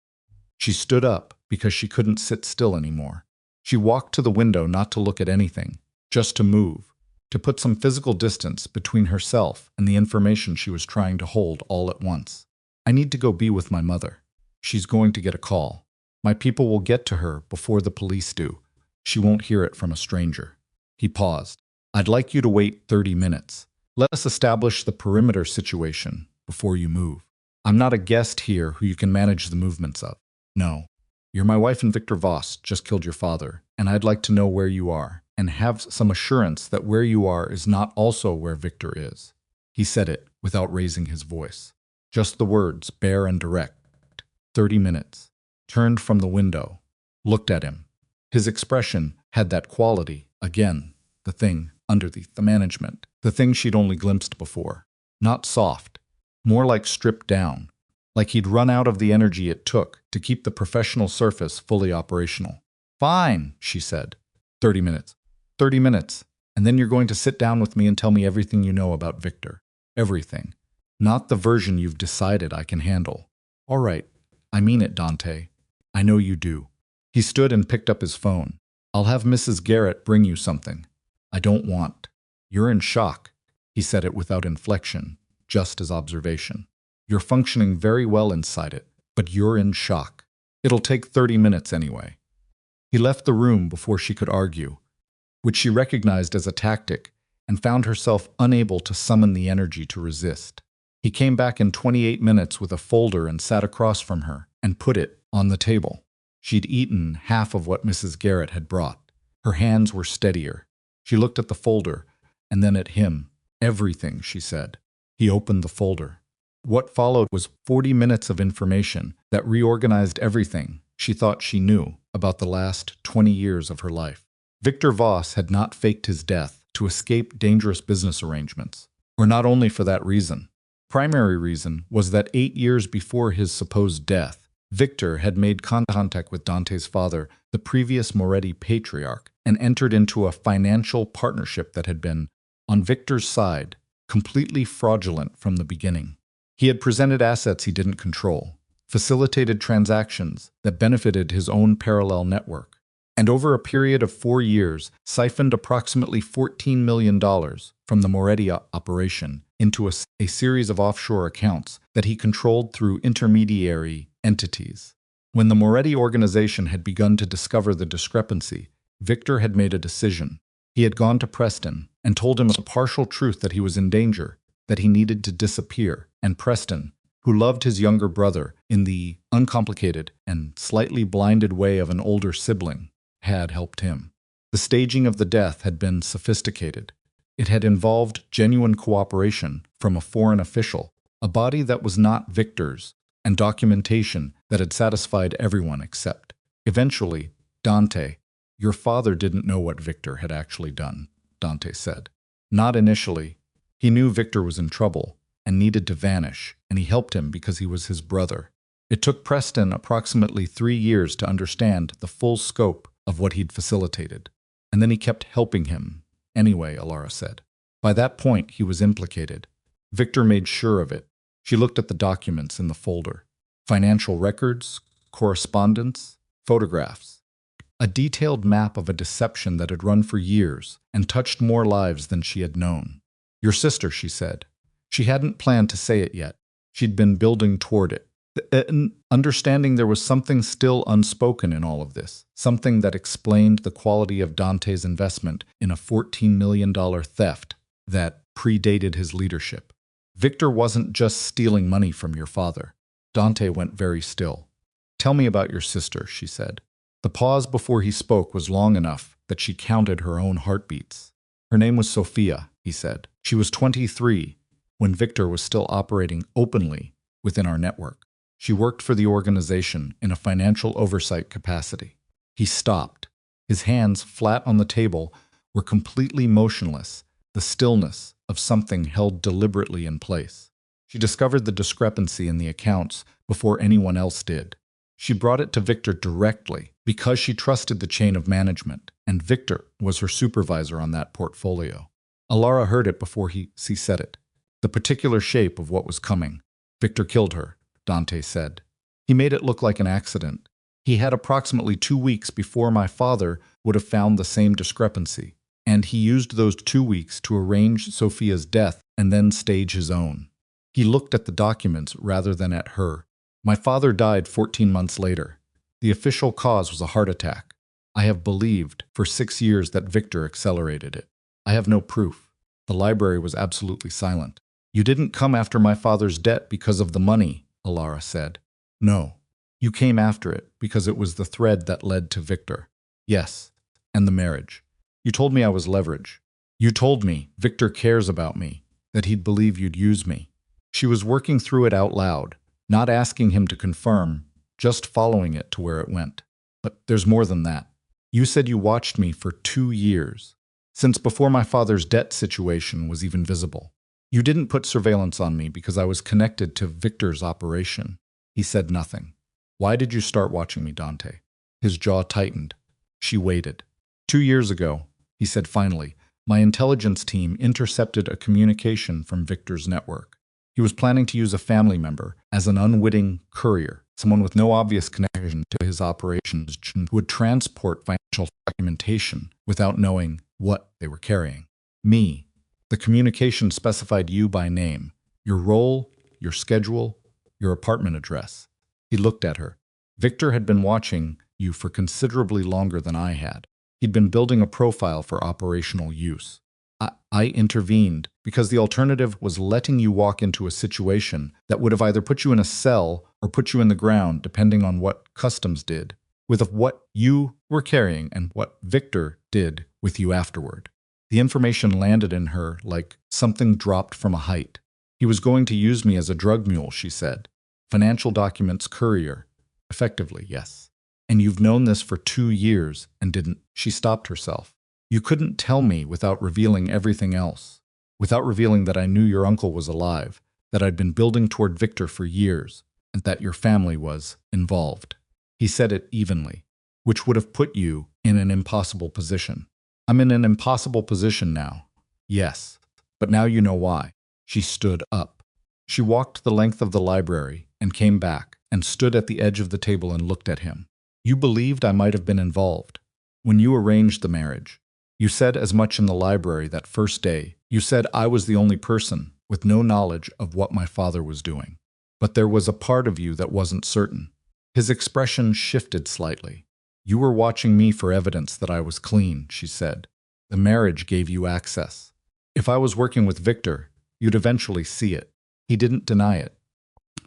Speaker 1: She stood up because she couldn't sit still anymore. She walked to the window not to look at anything, just to move, to put some physical distance between herself and the information she was trying to hold all at once. "I need to go be with my mother. She's going to get a call. My people will get to her before the police do. She won't hear it from a stranger." He paused. I'd like you to wait 30 minutes. Let us establish the perimeter situation before you move. I'm not a guest here who you can manage the movements of. No. You're my wife and Victor Voss just killed your father, and I'd like to know where you are, and have some assurance that where you are is not also where Victor is. He said it without raising his voice. Just the words, bare and direct. 30 minutes. Turned from the window. Looked at him. His expression had that quality, again, the thing underneath the management, the thing she'd only glimpsed before. Not soft, more like stripped down, like he'd run out of the energy it took to keep the professional surface fully operational. Fine, she said. 30 minutes. 30 minutes. And then you're going to sit down with me and tell me everything you know about Victor. Everything. Not the version you've decided I can handle. All right. I mean it, Dante. I know you do. He stood and picked up his phone. I'll have Mrs. Garrett bring you something. I don't want. You're in shock. He said it without inflection, just as observation. You're functioning very well inside it, but you're in shock. It'll take 30 minutes anyway. He left the room before she could argue, which she recognized as a tactic, and found herself unable to summon the energy to resist. He came back in 28 minutes with a folder and sat across from her and put it on the table. She'd eaten half of what Mrs. Garrett had brought. Her hands were steadier. She looked at the folder, and then at him. Everything, she said. He opened the folder. What followed was 40 minutes of information that reorganized everything she thought she knew about the last 20 years of her life. Victor Voss had not faked his death to escape dangerous business arrangements, or not only for that reason. Primary reason was that 8 years before his supposed death, Victor had made contact with Dante's father, the previous Moretti patriarch, and entered into a financial partnership that had been, on Victor's side, completely fraudulent from the beginning. He had presented assets he didn't control, facilitated transactions that benefited his own parallel network, and over a period of 4 years siphoned approximately $14 million from the Moretti operation into a series of offshore accounts that he controlled through intermediary entities. When the Moretti organization had begun to discover the discrepancy, Victor had made a decision. He had gone to Preston and told him a partial truth that he was in danger, that he needed to disappear, and Preston, who loved his younger brother in the uncomplicated and slightly blinded way of an older sibling, had helped him. The staging of the death had been sophisticated. It had involved genuine cooperation from a foreign official, a body that was not Victor's, and documentation that had satisfied everyone except, eventually, Dante. Your father didn't know what Victor had actually done, Dante said. Not initially. He knew Victor was in trouble and needed to vanish, and he helped him because he was his brother. It took Preston approximately 3 years to understand the full scope of what he'd facilitated, and then he kept helping him. Anyway, Elara said. By that point, he was implicated. Victor made sure of it. She looked at the documents in the folder. Financial records, correspondence, photographs. A detailed map of a deception that had run for years and touched more lives than she had known. Your sister, she said. She hadn't planned to say it yet. She'd been building toward it. Understanding there was something still unspoken in all of this, something that explained the quality of Dante's investment in a $14 million theft that predated his leadership. Victor wasn't just stealing money from your father. Dante went very still. Tell me about your sister, she said. The pause before he spoke was long enough that she counted her own heartbeats. Her name was Sophia, he said. She was 23 when Victor was still operating openly within our network. She worked for the organization in a financial oversight capacity. He stopped. His hands, flat on the table, were completely motionless, the stillness of something held deliberately in place. She discovered the discrepancy in the accounts before anyone else did. She brought it to Victor directly because she trusted the chain of management, and Victor was her supervisor on that portfolio. Elara heard it before he said it. The particular shape of what was coming. Victor killed her, Dante said. He made it look like an accident. He had approximately 2 weeks before my father would have found the same discrepancy, and he used those 2 weeks to arrange Sophia's death and then stage his own. He looked at the documents rather than at her. My father died 14 months later. The official cause was a heart attack. I have believed for 6 years that Victor accelerated it. I have no proof. The library was absolutely silent. You didn't come after my father's debt because of the money, Elara said. No. You came after it because it was the thread that led to Victor. Yes, and the marriage. You told me I was leverage. You told me Victor cares about me, that he'd believe you'd use me. She was working through it out loud, not asking him to confirm, just following it to where it went. But there's more than that. You said you watched me for 2 years, since before my father's debt situation was even visible. You didn't put surveillance on me because I was connected to Victor's operation. He said nothing. Why did you start watching me, Dante? His jaw tightened. She waited. 2 years ago, he said finally, my intelligence team intercepted a communication from Victor's network. He was planning to use a family member as an unwitting courier, someone with no obvious connection to his operations who would transport financial documentation without knowing what they were carrying. Me. The communication specified you by name, your role, your schedule, your apartment address. He looked at her. Victor had been watching you for considerably longer than I had. He'd been building a profile for operational use. I intervened because the alternative was letting you walk into a situation that would have either put you in a cell or put you in the ground, depending on what customs did, with what you were carrying and what Victor did with you afterward. The information landed in her like something dropped from a height. He was going to use me as a drug mule, she said. Financial documents courier. Effectively, yes. And you've known this for 2 years and didn't. She stopped herself. You couldn't tell me without revealing everything else, without revealing that I knew your uncle was alive, that I'd been building toward Victor for years, and that your family was involved. He said it evenly, which would have put you in an impossible position. I'm in an impossible position now. Yes, but now you know why. She stood up. She walked the length of the library and came back and stood at the edge of the table and looked at him. You believed I might have been involved. When you arranged the marriage, you said as much in the library that first day. You said I was the only person with no knowledge of what my father was doing. But there was a part of you that wasn't certain. His expression shifted slightly. You were watching me for evidence that I was clean, she said. The marriage gave you access. If I was working with Victor, you'd eventually see it. He didn't deny it,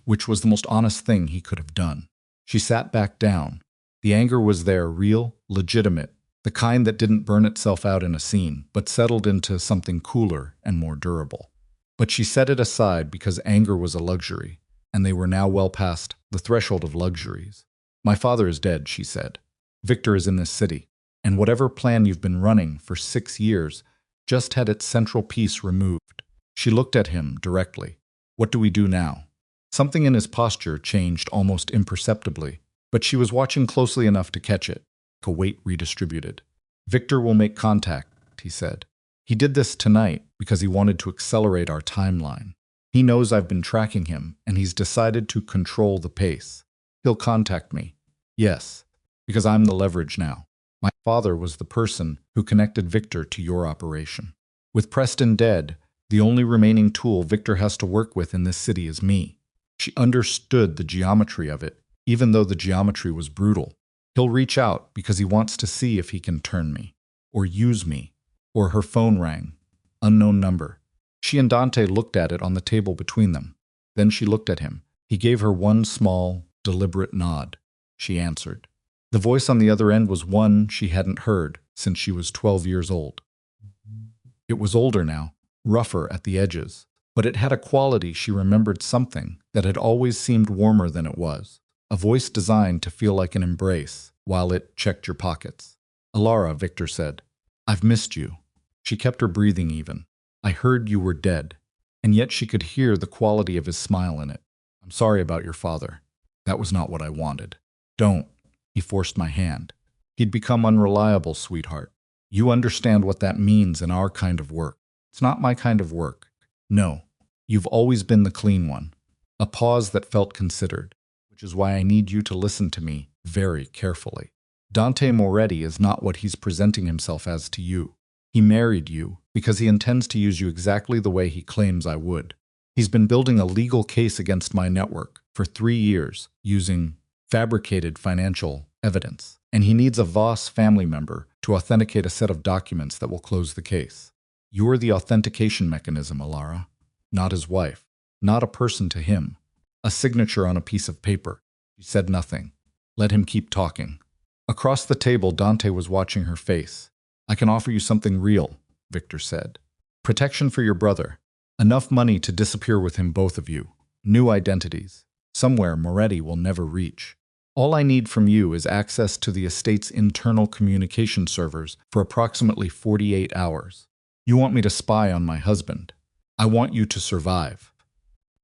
Speaker 1: which was the most honest thing he could have done. She sat back down. The anger was there, real, legitimate, the kind that didn't burn itself out in a scene, but settled into something cooler and more durable. But she set it aside because anger was a luxury, and they were now well past the threshold of luxuries. My father is dead, she said. Victor is in this city, and whatever plan you've been running for 6 years just had its central piece removed. She looked at him directly. What do we do now? Something in his posture changed almost imperceptibly, but she was watching closely enough to catch it. A weight redistributed. Victor will make contact, he said. He did this tonight because he wanted to accelerate our timeline. He knows I've been tracking him, and he's decided to control the pace. He'll contact me. Yes, because I'm the leverage now. My father was the person who connected Victor to your operation. With Preston dead, the only remaining tool Victor has to work with in this city is me. She understood the geometry of it, even though the geometry was brutal. He'll reach out because he wants to see if he can turn me, or use me, or her phone rang. Unknown number. She and Dante looked at it on the table between them. Then she looked at him. He gave her one small, deliberate nod. She answered. The voice on the other end was one she hadn't heard since she was 12 years old. It was older now, rougher at the edges, but it had a quality she remembered, something that had always seemed warmer than it was. A voice designed to feel like an embrace while it checked your pockets. Elara, Victor said. I've missed you. She kept her breathing even. I heard you were dead, and yet she could hear the quality of his smile in it. I'm sorry about your father. That was not what I wanted. Don't. He forced my hand. He'd become unreliable, sweetheart. You understand what that means in our kind of work. It's not my kind of work. No. You've always been the clean one. A pause that felt considered. Which is why I need you to listen to me very carefully. Dante Moretti is not what he's presenting himself as to you. He married you because he intends to use you exactly the way he claims I would. He's been building a legal case against my network for 3 years using fabricated financial evidence, and he needs a Voss family member to authenticate a set of documents that will close the case. You're the authentication mechanism, Elara. Not his wife. Not a person to him. A signature on a piece of paper. She said nothing. Let him keep talking. Across the table, Dante was watching her face. I can offer you something real, Victor said. Protection for your brother. Enough money to disappear with him, both of you. New identities. Somewhere Moretti will never reach. All I need from you is access to the estate's internal communication servers for approximately 48 hours. You want me to spy on my husband. I want you to survive.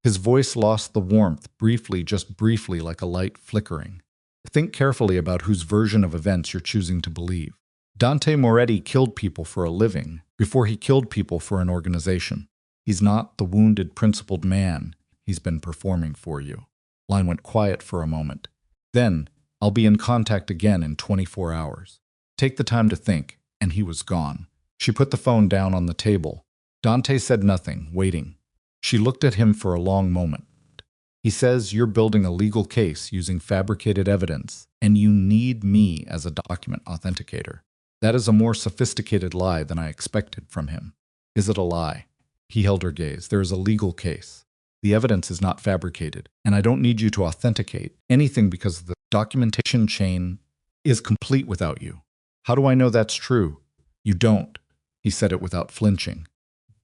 Speaker 1: His voice lost the warmth briefly, just briefly, like a light flickering. Think carefully about whose version of events you're choosing to believe. Dante Moretti killed people for a living before he killed people for an organization. He's not the wounded, principled man he's been performing for you. Line went quiet for a moment. Then, I'll be in contact again in 24 hours. Take the time to think, and he was gone. She put the phone down on the table. Dante said nothing, waiting. She looked at him for a long moment. He says you're building a legal case using fabricated evidence, and you need me as a document authenticator. That is a more sophisticated lie than I expected from him. Is it a lie? He held her gaze. There is a legal case. The evidence is not fabricated, and I don't need you to authenticate anything because the documentation chain is complete without you. How do I know that's true? You don't. He said it without flinching.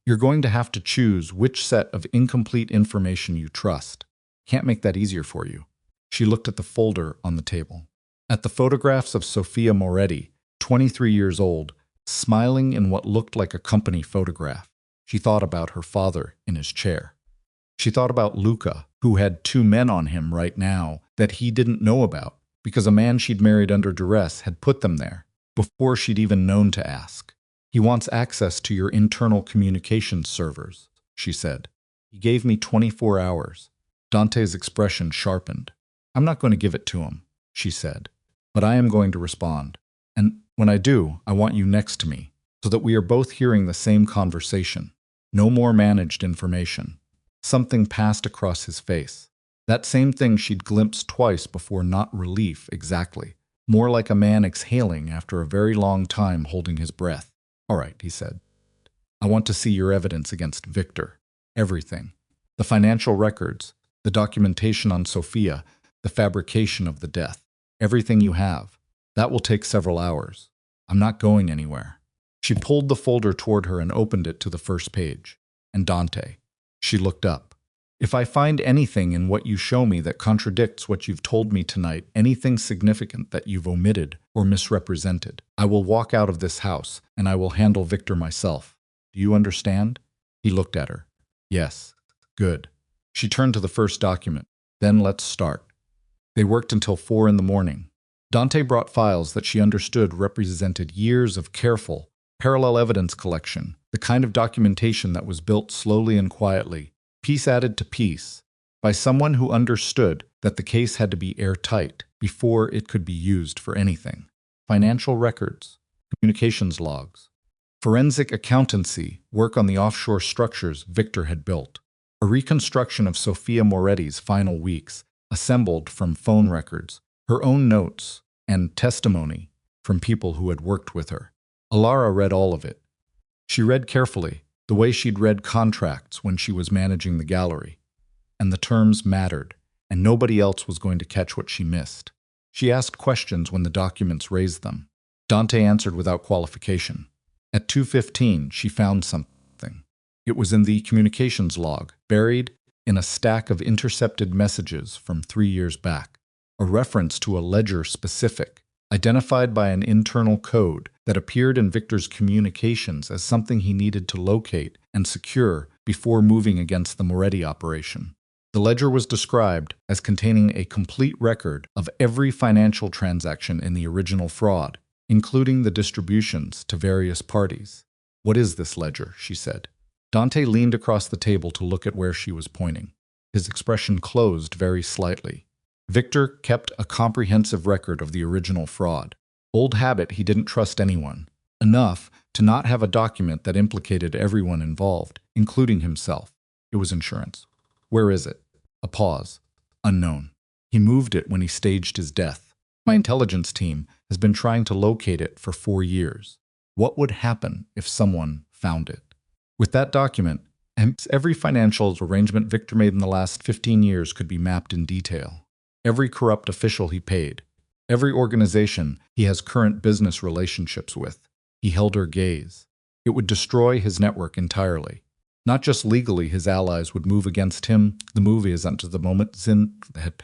Speaker 1: You're going to have to choose which set of incomplete information you trust. Can't make that easier for you. She looked at the folder on the table. At the photographs of Sofia Moretti, 23 years old, smiling in what looked like a company photograph. She thought about her father in his chair. She thought about Luca, who had 2 men on him right now that he didn't know about because a man she'd married under duress had put them there before she'd even known to ask. He wants access to your internal communications servers, she said. He gave me 24 hours. Dante's expression sharpened. I'm not going to give it to him, she said, but I am going to respond. And when I do, I want you next to me so that we are both hearing the same conversation. No more managed information. Something passed across his face. That same thing she'd glimpsed twice before, not relief exactly. More like a man exhaling after a very long time holding his breath. All right, he said. I want to see your evidence against Victor. Everything. The financial records, the documentation on Sofia, the fabrication of the death. Everything you have. That will take several hours. I'm not going anywhere. She pulled the folder toward her and opened it to the first page. And Dante. She looked up. If I find anything in what you show me that contradicts what you've told me tonight, anything significant that you've omitted or misrepresented, I will walk out of this house and I will handle Victor myself. Do you understand? He looked at her. Yes. Good. She turned to the first document. Then let's start. They worked until 4 in the morning. Dante brought files that she understood represented years of careful, parallel evidence collection, the kind of documentation that was built slowly and quietly, piece added to piece, by someone who understood that the case had to be airtight before it could be used for anything. Financial records, communications logs, forensic accountancy, work on the offshore structures Victor had built, a reconstruction of Sofia Moretti's final weeks, assembled from phone records, her own notes, and testimony from people who had worked with her. Elara read all of it. She read carefully, the way she'd read contracts when she was managing the gallery. And the terms mattered, and nobody else was going to catch what she missed. She asked questions when the documents raised them. Dante answered without qualification. At 2:15, she found something. It was in the communications log, buried in a stack of intercepted messages from 3 years back. A reference to a ledger specific, identified by an internal code that appeared in Victor's communications as something he needed to locate and secure before moving against the Moretti operation. The ledger was described as containing a complete record of every financial transaction in the original fraud, including the distributions to various parties. What is this ledger? She said. Dante leaned across the table to look at where she was pointing. His expression closed very slightly. Victor kept a comprehensive record of the original fraud. Old habit, he didn't trust anyone. Enough to not have a document that implicated everyone involved, including himself. It was insurance. Where is it? A pause. Unknown. He moved it when he staged his death. My intelligence team has been trying to locate it for 4 years. What would happen if someone found it? With that document, every financial arrangement Victor made in the last 15 years could be mapped in detail. Every corrupt official he paid, every organization he has current business relationships with. He held her gaze. It would destroy his network entirely. Not just legally, his allies would move against him. The movie is unto the moment Zin had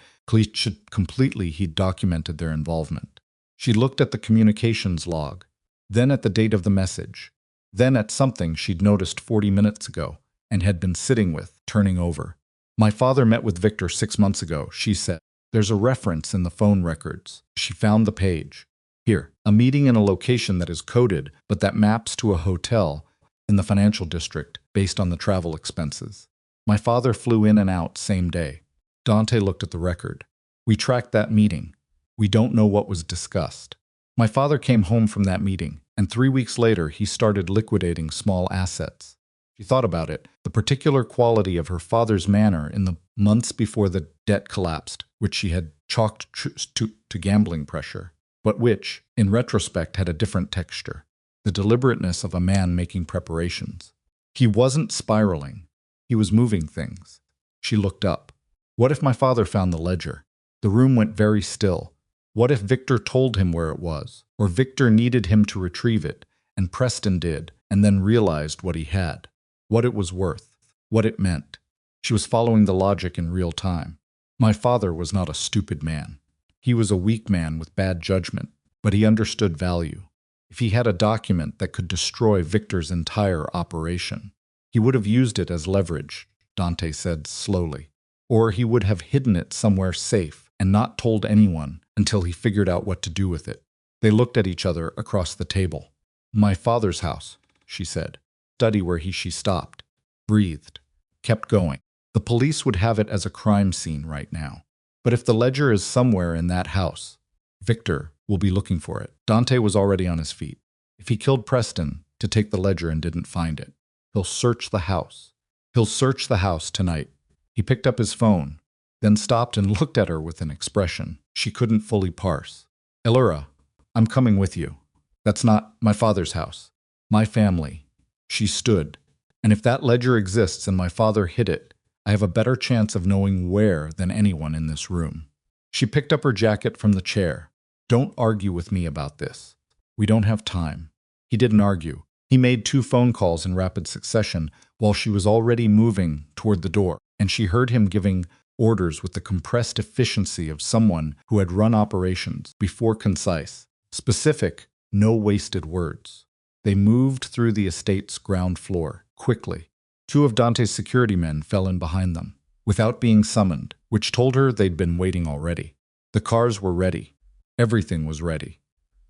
Speaker 1: completely he'd documented their involvement. She looked at the communications log, then at the date of the message, then at something she'd noticed 40 minutes ago and had been sitting with, turning over. My father met with Victor 6 months ago, she said. There's a reference in the phone records. She found the page. Here, a meeting in a location that is coded, but that maps to a hotel in the financial district based on the travel expenses. My father flew in and out same day. Dante looked at the record. We tracked that meeting. We don't know what was discussed. My father came home from that meeting, and 3 weeks later he started liquidating small assets. She thought about it, the particular quality of her father's manner in the months before the debt collapsed, which she had chalked to gambling pressure, but which, in retrospect, had a different texture. The deliberateness of a man making preparations. He wasn't spiraling. He was moving things. She looked up. What if my father found the ledger? The room went very still. What if Victor told him where it was, or Victor needed him to retrieve it, and Preston did, and then realized what he had, what it was worth, what it meant. She was following the logic in real time. My father was not a stupid man. He was a weak man with bad judgment, but he understood value. If he had a document that could destroy Victor's entire operation, he would have used it as leverage, Dante said slowly. Or he would have hidden it somewhere safe and not told anyone until he figured out what to do with it. They looked at each other across the table. My father's house, she said. Study where she stopped, breathed, kept going. The police would have it as a crime scene right now. But if the ledger is somewhere in that house, Victor will be looking for it. Dante was already on his feet. If he killed Preston to take the ledger and didn't find it, he'll search the house. He'll search the house tonight. He picked up his phone, then stopped and looked at her with an expression she couldn't fully parse. Elara, I'm coming with you. That's not my father's house. My family. She stood. And if that ledger exists and my father hid it, I have a better chance of knowing where than anyone in this room. She picked up her jacket from the chair. Don't argue with me about this. We don't have time. He didn't argue. He made 2 phone calls in rapid succession while she was already moving toward the door, and she heard him giving orders with the compressed efficiency of someone who had run operations before, concise, specific, no wasted words. They moved through the estate's ground floor, quickly. 2 of Dante's security men fell in behind them, without being summoned, which told her they'd been waiting already. The cars were ready. Everything was ready.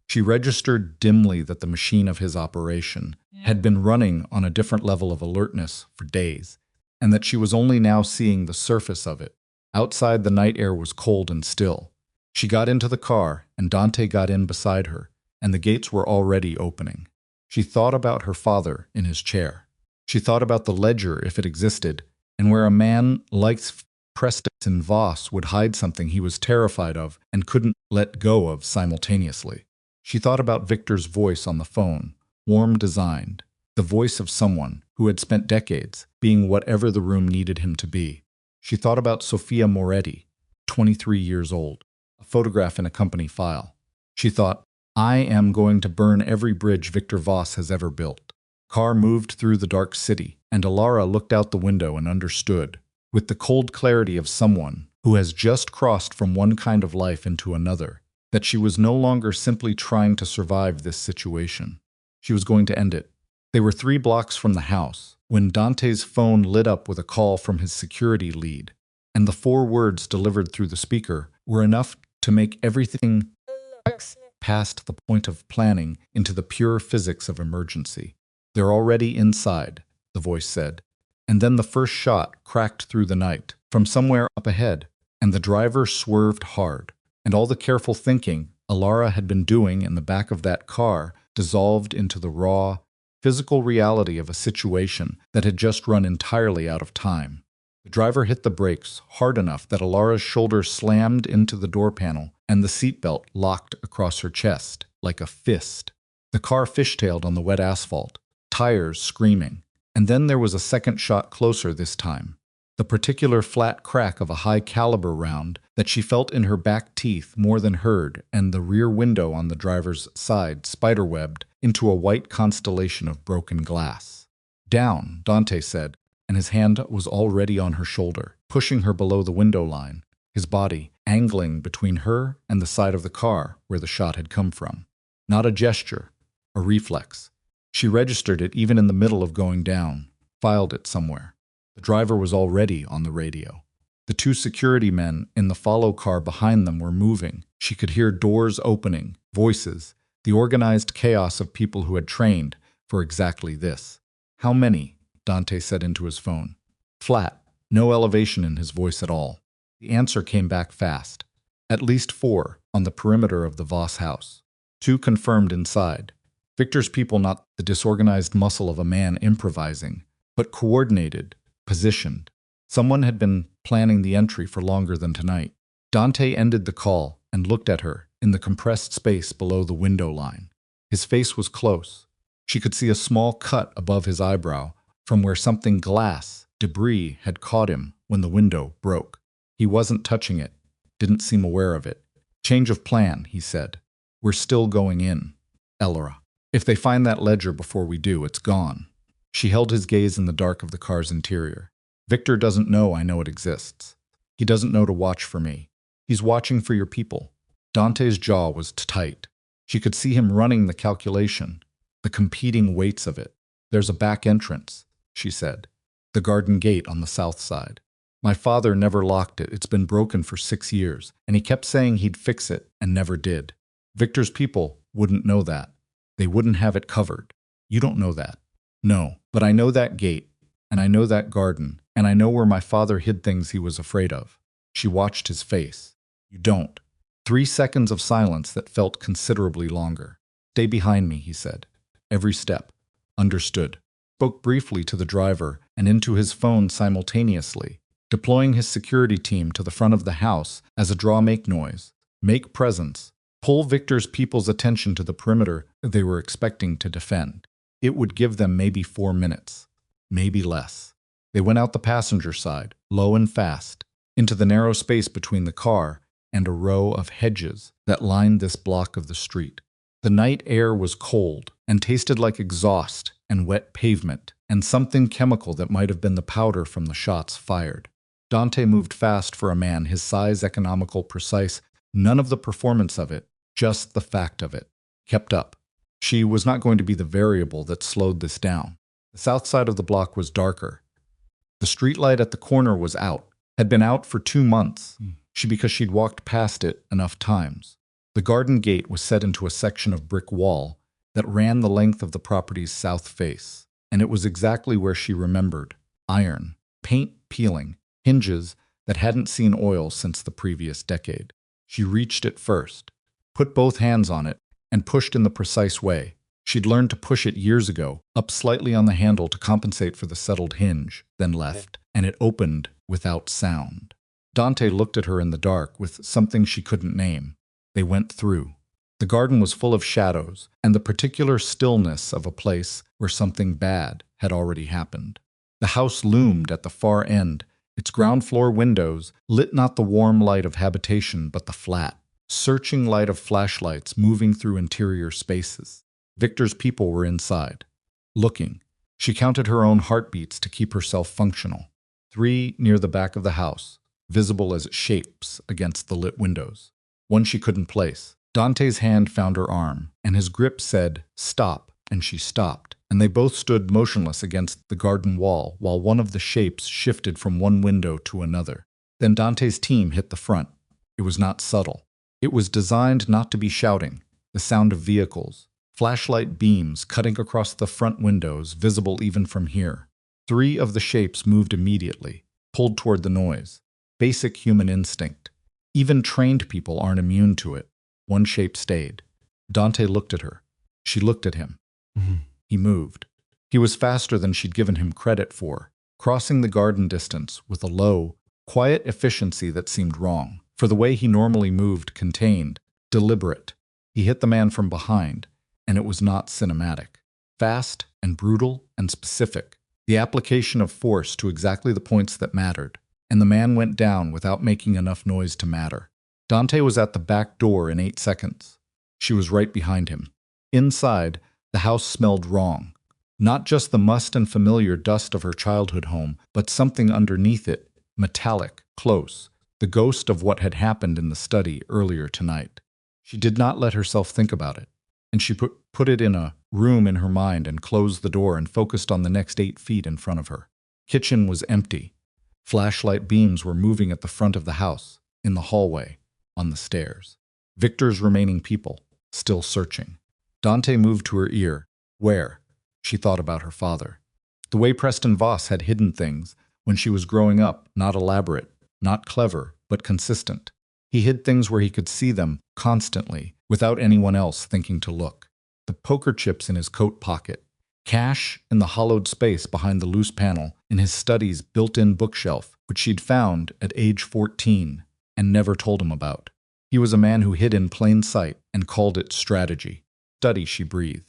Speaker 1: She registered dimly that the machine of his operation had been running on a different level of alertness for days, and that she was only now seeing the surface of it. Outside, the night air was cold and still. She got into the car, and Dante got in beside her, and the gates were already opening. She thought about her father in his chair. She thought about the ledger if it existed, and where a man like Preston Voss would hide something he was terrified of and couldn't let go of simultaneously. She thought about Victor's voice on the phone, warm designed, the voice of someone who had spent decades being whatever the room needed him to be. She thought about Sofia Moretti, 23 years old, a photograph in a company file. She thought, I am going to burn every bridge Victor Voss has ever built. Car moved through the dark city, and Elara looked out the window and understood, with the cold clarity of someone who has just crossed from one kind of life into another, that she was no longer simply trying to survive this situation. She was going to end it. They were 3 blocks from the house when Dante's phone lit up with a call from his security lead, and the 4 words delivered through the speaker were enough to make everything past the point of planning into the pure physics of emergency. They're already inside, the voice said. And then the first shot cracked through the night, from somewhere up ahead, and the driver swerved hard. And all the careful thinking Elara had been doing in the back of that car dissolved into the raw, physical reality of a situation that had just run entirely out of time. The driver hit the brakes hard enough that Elara's shoulder slammed into the door panel and the seatbelt locked across her chest like a fist. The car fishtailed on the wet asphalt, tires screaming, And then there was a second shot closer this time. The particular flat crack of a high-caliber round that she felt in her back teeth more than heard, and the rear window on the driver's side spiderwebbed into a white constellation of broken glass. "Down," Dante said, and his hand was already on her shoulder, pushing her below the window line, his body angling between her and the side of the car where the shot had come from. Not a gesture, a reflex. She registered it even in the middle of going down, filed it somewhere. The driver was already on the radio. The two security men in the follow car behind them were moving. She could hear doors opening, voices, the organized chaos of people who had trained for exactly this. "How many?" Dante said into his phone. Flat, no elevation in his voice at all. The answer came back fast. "At least 4 on the perimeter of the Voss house. 2 confirmed inside. Victor's people, not the disorganized muscle of a man improvising, but coordinated, positioned. Someone had been planning the entry for longer than tonight." Dante ended the call and looked at her in the compressed space below the window line. His face was close. She could see a small cut above his eyebrow from where something glass, debris, had caught him when the window broke. He wasn't touching it, didn't seem aware of it. "Change of plan," he said. "We're still going in. Elara. If they find that ledger before we do, it's gone." She held his gaze in the dark of the car's interior. "Victor doesn't know I know it exists. He doesn't know to watch for me. He's watching for your people." Dante's jaw was tight. She could see him running the calculation, the competing weights of it. "There's a back entrance," she said. "The garden gate on the south side. My father never locked it. It's been broken for 6 years, and he kept saying he'd fix it and never did. Victor's people wouldn't know that. They wouldn't have it covered. You don't know that." "No, but I know that gate, and I know that garden, and I know where my father hid things he was afraid of." She watched his face. "You don't." 3 seconds of silence that felt considerably longer. "Stay behind me," he said. "Every step." "Understood." Spoke briefly to the driver and into his phone simultaneously, deploying his security team to the front of the house as a draw-make noise. "Make presence. Pull Victor's people's attention to the perimeter they were expecting to defend." It would give them maybe 4 minutes, maybe less. They went out the passenger side, low and fast, into the narrow space between the car and a row of hedges that lined this block of the street. The night air was cold and tasted like exhaust and wet pavement and something chemical that might have been the powder from the shots fired. Dante moved fast for a man his size, economical, precise, none of the performance of it, just the fact of it. Kept up. She was not going to be the variable that slowed this down. The south side of the block was darker. The streetlight at the corner was out, had been out for 2 months, because she'd walked past it enough times. The garden gate was set into a section of brick wall that ran the length of the property's south face, and it was exactly where she remembered. Iron, paint peeling, hinges that hadn't seen oil since the previous decade. She reached it first, put both hands on it, and pushed in the precise way. She'd learned to push it years ago, up slightly on the handle to compensate for the settled hinge, then left, and it opened without sound. Dante looked at her in the dark with something she couldn't name. They went through. The garden was full of shadows, and the particular stillness of a place where something bad had already happened. The house loomed at the far end, its ground floor windows lit not the warm light of habitation but the flat, searching light of flashlights moving through interior spaces. Victor's people were inside. Looking. She counted her own heartbeats to keep herself functional. 3 near the back of the house, visible as shapes against the lit windows. 1 she couldn't place. Dante's hand found her arm, and his grip said, "Stop," and she stopped, and they both stood motionless against the garden wall while one of the shapes shifted from one window to another. Then Dante's team hit the front. It was not subtle. It was designed not to be shouting, the sound of vehicles, flashlight beams cutting across the front windows, visible even from here. 3 of the shapes moved immediately, pulled toward the noise. Basic human instinct. Even trained people aren't immune to it. 1 shape stayed. Dante looked at her. She looked at him. He moved. He was faster than she'd given him credit for, crossing the garden distance with a low, quiet efficiency that seemed wrong, for the way he normally moved, contained, deliberate. He hit the man from behind, and it was not cinematic. Fast and brutal and specific. The application of force to exactly the points that mattered, and the man went down without making enough noise to matter. Dante was at the back door in 8 seconds. She was right behind him. Inside, the house smelled wrong. Not just the must and familiar dust of her childhood home, but something underneath it, metallic, close, the ghost of what had happened in the study earlier tonight. She did not let herself think about it, and she put it in a room in her mind and closed the door and focused on the next 8 feet in front of her. Kitchen was empty. Flashlight beams were moving at the front of the house, in the hallway, on the stairs. Victor's remaining people, still searching. Dante moved to her ear. Where? She thought about her father. The way Preston Voss had hidden things when she was growing up, not elaborate, not clever, but consistent. He hid things where he could see them constantly, without anyone else thinking to look. The poker chips in his coat pocket. Cash in the hollowed space behind the loose panel in his study's built-in bookshelf, which she'd found at age 14 and never told him about. He was a man who hid in plain sight and called it strategy. Study, she breathed.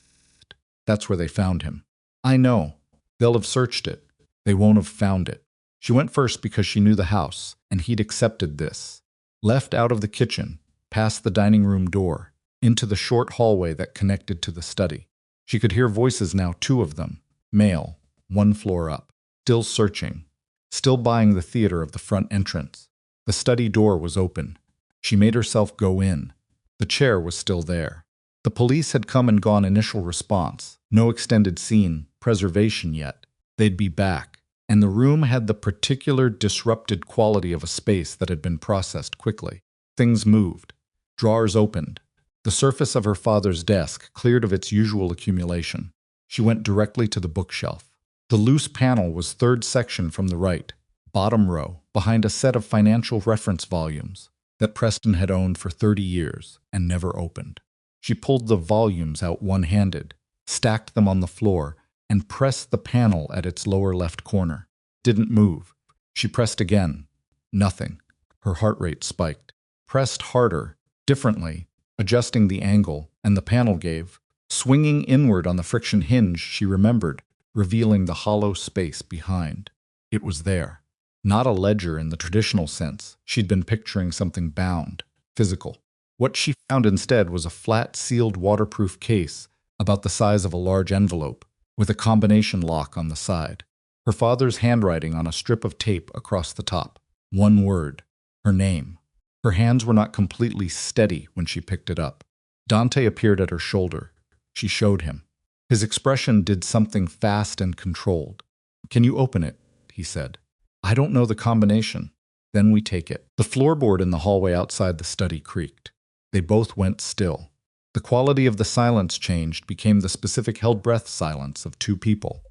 Speaker 1: That's where they found him. I know. They'll have searched it. They won't have found it. She went first because she knew the house, and he'd accepted this. Left out of the kitchen, past the dining room door, into the short hallway that connected to the study. She could hear voices now, 2 of them, male, 1 floor up, still searching, still buying the theater of the front entrance. The study door was open. She made herself go in. The chair was still there. The police had come and gone. Initial response. No extended scene, preservation yet. They'd be back. And the room had the particular disrupted quality of a space that had been processed quickly. Things moved. Drawers opened. The surface of her father's desk cleared of its usual accumulation. She went directly to the bookshelf. The loose panel was 3rd section from the right, bottom row, behind a set of financial reference volumes that Preston had owned for 30 years and never opened. She pulled the volumes out one-handed, stacked them on the floor, and pressed the panel at its lower left corner. Didn't move. She pressed again. Nothing. Her heart rate spiked. Pressed harder, differently, adjusting the angle, and the panel gave. Swinging inward on the friction hinge, she remembered, revealing the hollow space behind. It was there. Not a ledger in the traditional sense. She'd been picturing something bound, physical. What she found instead was a flat, sealed, waterproof case about the size of a large envelope, with a combination lock on the side. Her father's handwriting on a strip of tape across the top. 1 word. Her name. Her hands were not completely steady when she picked it up. Dante appeared at her shoulder. She showed him. His expression did something fast and controlled. "Can you open it?" he said. "I don't know the combination." "Then we take it." The floorboard in the hallway outside the study creaked. They both went still. The quality of the silence changed, became the specific held-breath silence of 2 people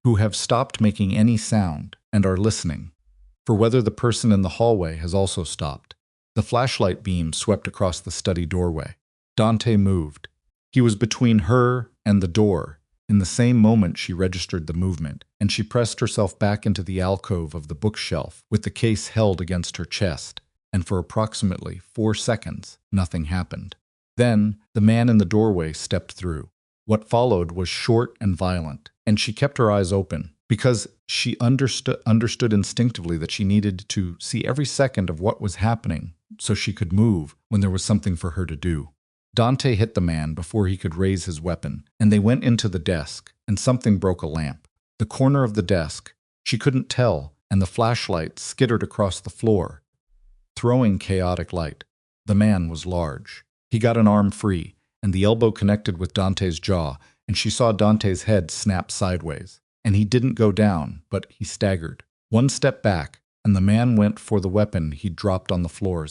Speaker 1: who have stopped making any sound and are listening, for whether the person in the hallway has also stopped. The flashlight beam swept across the study doorway. Dante moved. He was between her and the door. In the same moment she registered the movement, and she pressed herself back into the alcove of the bookshelf with the case held against her chest, and for approximately 4 seconds, nothing happened. Then, the man in the doorway stepped through. What followed was short and violent, and she kept her eyes open, because she understood instinctively that she needed to see every second of what was happening so she could move when there was something for her to do. Dante hit the man before he could raise his weapon, and they went into the desk, and something broke a lamp. The corner of the desk, she couldn't tell, and the flashlight skittered across the floor, throwing chaotic light. The man was large. He got an arm free, and the elbow connected with Dante's jaw, and she saw Dante's head snap sideways. And he didn't go down, but he staggered. 1 step back, and the man went for the weapon he'd dropped on the floor.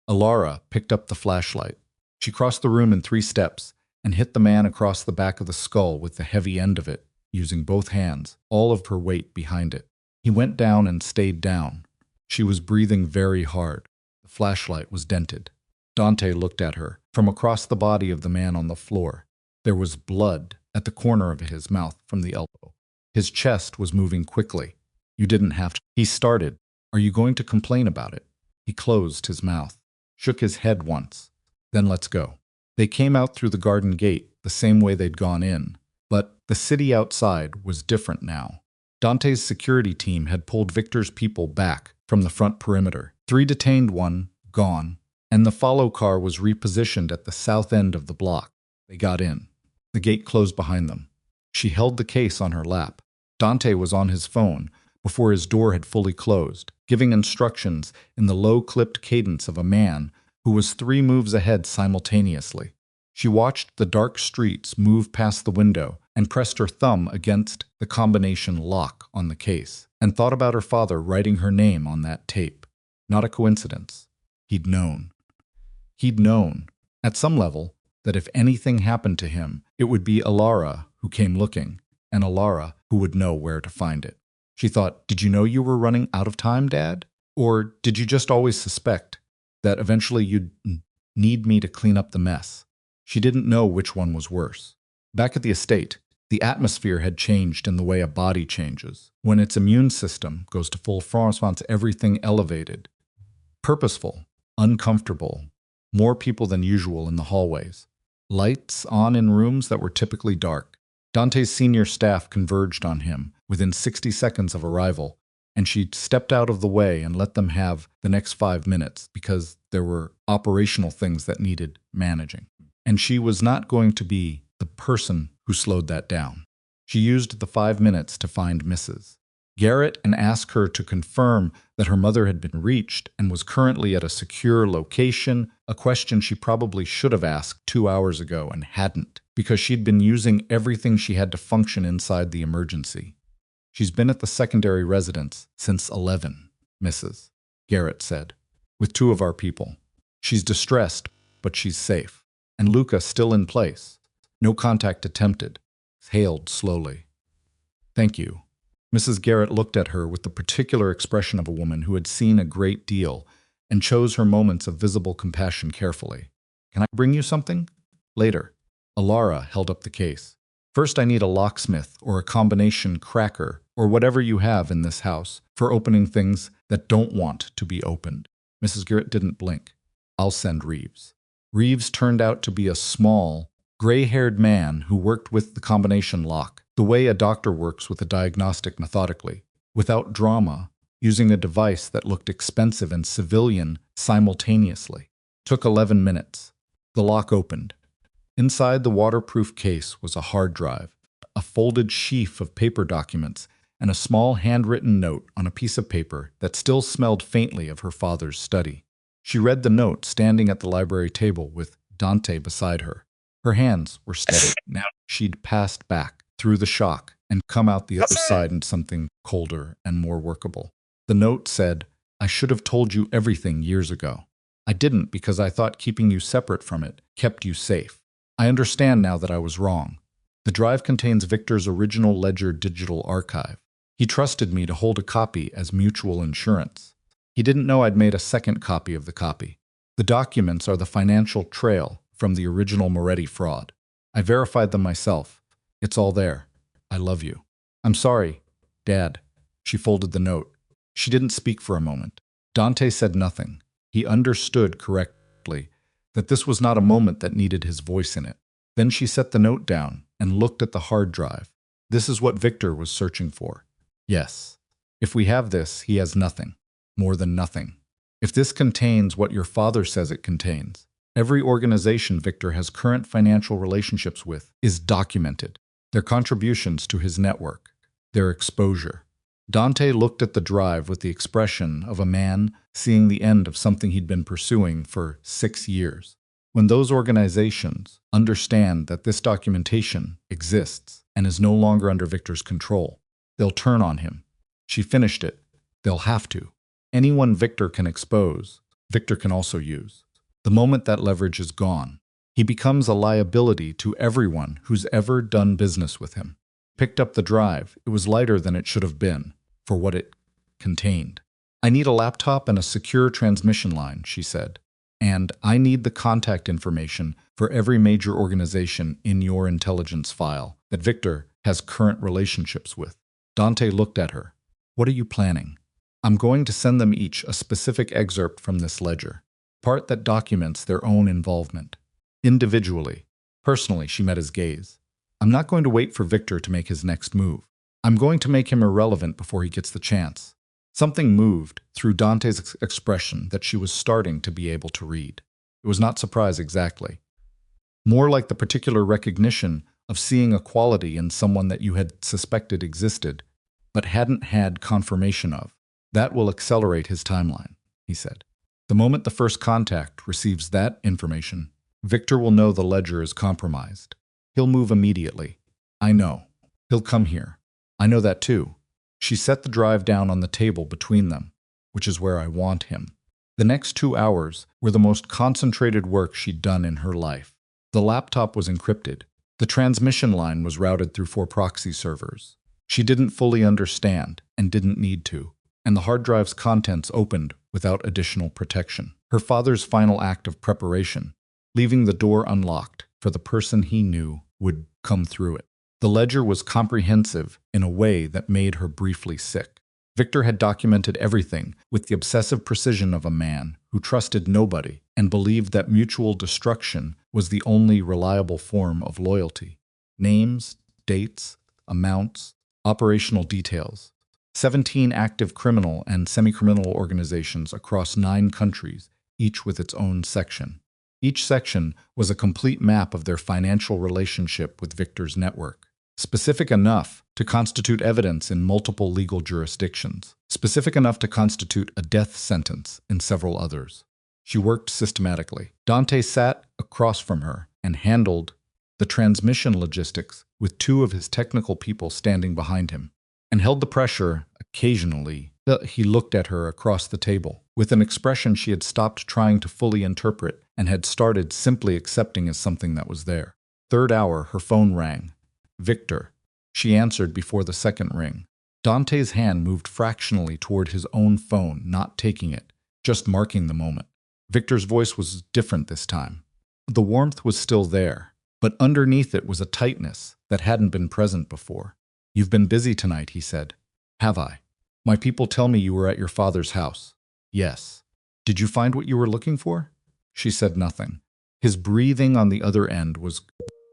Speaker 1: Elara picked up the flashlight. She crossed the room in 3 steps and hit the man across the back of the skull with the heavy end of it, using both hands, all of her weight behind it. He went down and stayed down. She was breathing very hard. The flashlight was dented. Dante looked at her from across the body of the man on the floor. There was blood at the corner of his mouth from the elbow. His chest was moving quickly. "You didn't have to." He started. "Are you going to complain about it?" He closed his mouth, shook his head once. "Then let's go." They came out through the garden gate the same way they'd gone in, but the city outside was different now. Dante's security team had pulled Victor's people back from the front perimeter. 3 detained, 1 gone, and the follow car was repositioned at the south end of the block. They got in. The gate closed behind them. She held the case on her lap. Dante was on his phone before his door had fully closed, giving instructions in the low-clipped cadence of a man who was 3 moves ahead simultaneously. She watched the dark streets move past the window and pressed her thumb against the combination lock on the case and thought about her father writing her name on that tape. Not a coincidence. He'd known. He'd known, at some level, that if anything happened to him, it would be Elara who came looking, and Elara who would know where to find it. She thought, did you know you were running out of time, Dad? Or did you just always suspect that eventually you'd need me to clean up the mess? She didn't know which one was worse. Back at the estate, the atmosphere had changed in the way a body changes. When its immune system goes to full response, everything elevated. Purposeful, uncomfortable, more people than usual in the hallways. Lights on in rooms that were typically dark. Dante's senior staff converged on him within 60 seconds of arrival, and she stepped out of the way and let them have the next 5 minutes because there were operational things that needed managing. And she was not going to be the person who slowed that down. She used the 5 minutes to find Mrs. Garrett and ask her to confirm that her mother had been reached and was currently at a secure location, a question she probably should have asked 2 hours ago and hadn't, because she'd been using everything she had to function inside the emergency. She's been at the secondary residence since 11, Mrs. Garrett said, with 2 of our people. She's distressed, but she's safe. And Luca still in place. No contact attempted. Hailed slowly. Thank you. Mrs. Garrett looked at her with the particular expression of a woman who had seen a great deal and chose her moments of visible compassion carefully. Can I bring you something? Later. Elara held up the case. First, I need a locksmith or a combination cracker or whatever you have in this house for opening things that don't want to be opened. Mrs. Garrett didn't blink. I'll send Reeves. Reeves turned out to be a small, gray-haired man who worked with the combination lock, the way a doctor works with a diagnostic methodically, without drama, using a device that looked expensive and civilian simultaneously. Took 11 minutes. The lock opened. Inside the waterproof case was a hard drive, a folded sheaf of paper documents, and a small handwritten note on a piece of paper that still smelled faintly of her father's study. She read the note standing at the library table with Dante beside her. Her hands were steady. Now she'd passed back through the shock and come out the other side in something colder and more workable. The note said, I should have told you everything years ago. I didn't because I thought keeping you separate from it kept you safe. I understand now that I was wrong. The drive contains Victor's original Ledger digital archive. He trusted me to hold a copy as mutual insurance. He didn't know I'd made a second copy of the copy. The documents are the financial trail from the original Moretti fraud. I verified them myself. It's all there. I love you. I'm sorry, Dad. She folded the note. She didn't speak for a moment. Dante said nothing. He understood correctly that this was not a moment that needed his voice in it. Then she set the note down and looked at the hard drive. This is what Victor was searching for. Yes. If we have this, he has nothing. More than nothing. If this contains what your father says it contains, every organization Victor has current financial relationships with is documented. Their contributions to his network. Their exposure. Dante looked at the drive with the expression of a man seeing the end of something he'd been pursuing for 6 years. When those organizations understand that this documentation exists and is no longer under Victor's control, they'll turn on him. She finished it. They'll have to. Anyone Victor can expose, Victor can also use. The moment that leverage is gone, he becomes a liability to everyone who's ever done business with him. Picked up the drive. It was lighter than it should have been, for what it contained. I need a laptop and a secure transmission line, she said. And I need the contact information for every major organization in your intelligence file that Victor has current relationships with. Dante looked at her. What are you planning? I'm going to send them each a specific excerpt from this ledger, part that documents their own involvement. Individually. Personally, she met his gaze. I'm not going to wait for Victor to make his next move. I'm going to make him irrelevant before he gets the chance. Something moved through Dante's expression that she was starting to be able to read. It was not surprise exactly. More like the particular recognition of seeing a quality in someone that you had suspected existed, but hadn't had confirmation of. That will accelerate his timeline, he said. The moment the first contact receives that information, Victor will know the ledger is compromised. He'll move immediately. I know. He'll come here. I know that too. She set the drive down on the table between them, which is where I want him. The next 2 hours were the most concentrated work she'd done in her life. The laptop was encrypted. The transmission line was routed through 4 proxy servers. She didn't fully understand and didn't need to, and the hard drive's contents opened without additional protection. Her father's final act of preparation, leaving the door unlocked for the person he knew would come through it. The ledger was comprehensive in a way that made her briefly sick. Victor had documented everything with the obsessive precision of a man who trusted nobody and believed that mutual destruction was the only reliable form of loyalty. Names, dates, amounts, operational details. 17 active criminal and semi-criminal organizations across 9 countries, each with its own section. Each section was a complete map of their financial relationship with Victor's network, specific enough to constitute evidence in multiple legal jurisdictions, specific enough to constitute a death sentence in several others. She worked systematically. Dante sat across from her and handled the transmission logistics with 2 of his technical people standing behind him, and held the pressure occasionally. He looked at her across the table, with an expression she had stopped trying to fully interpret and had started simply accepting as something that was there. 3rd hour, her phone rang. Victor. She answered before the second ring. Dante's hand moved fractionally toward his own phone, not taking it, just marking the moment. Victor's voice was different this time. The warmth was still there, but underneath it was a tightness that hadn't been present before. "You've been busy tonight," he said. "Have I? My people tell me you were at your father's house." "Yes." "Did you find what you were looking for?" She said nothing. His breathing on the other end was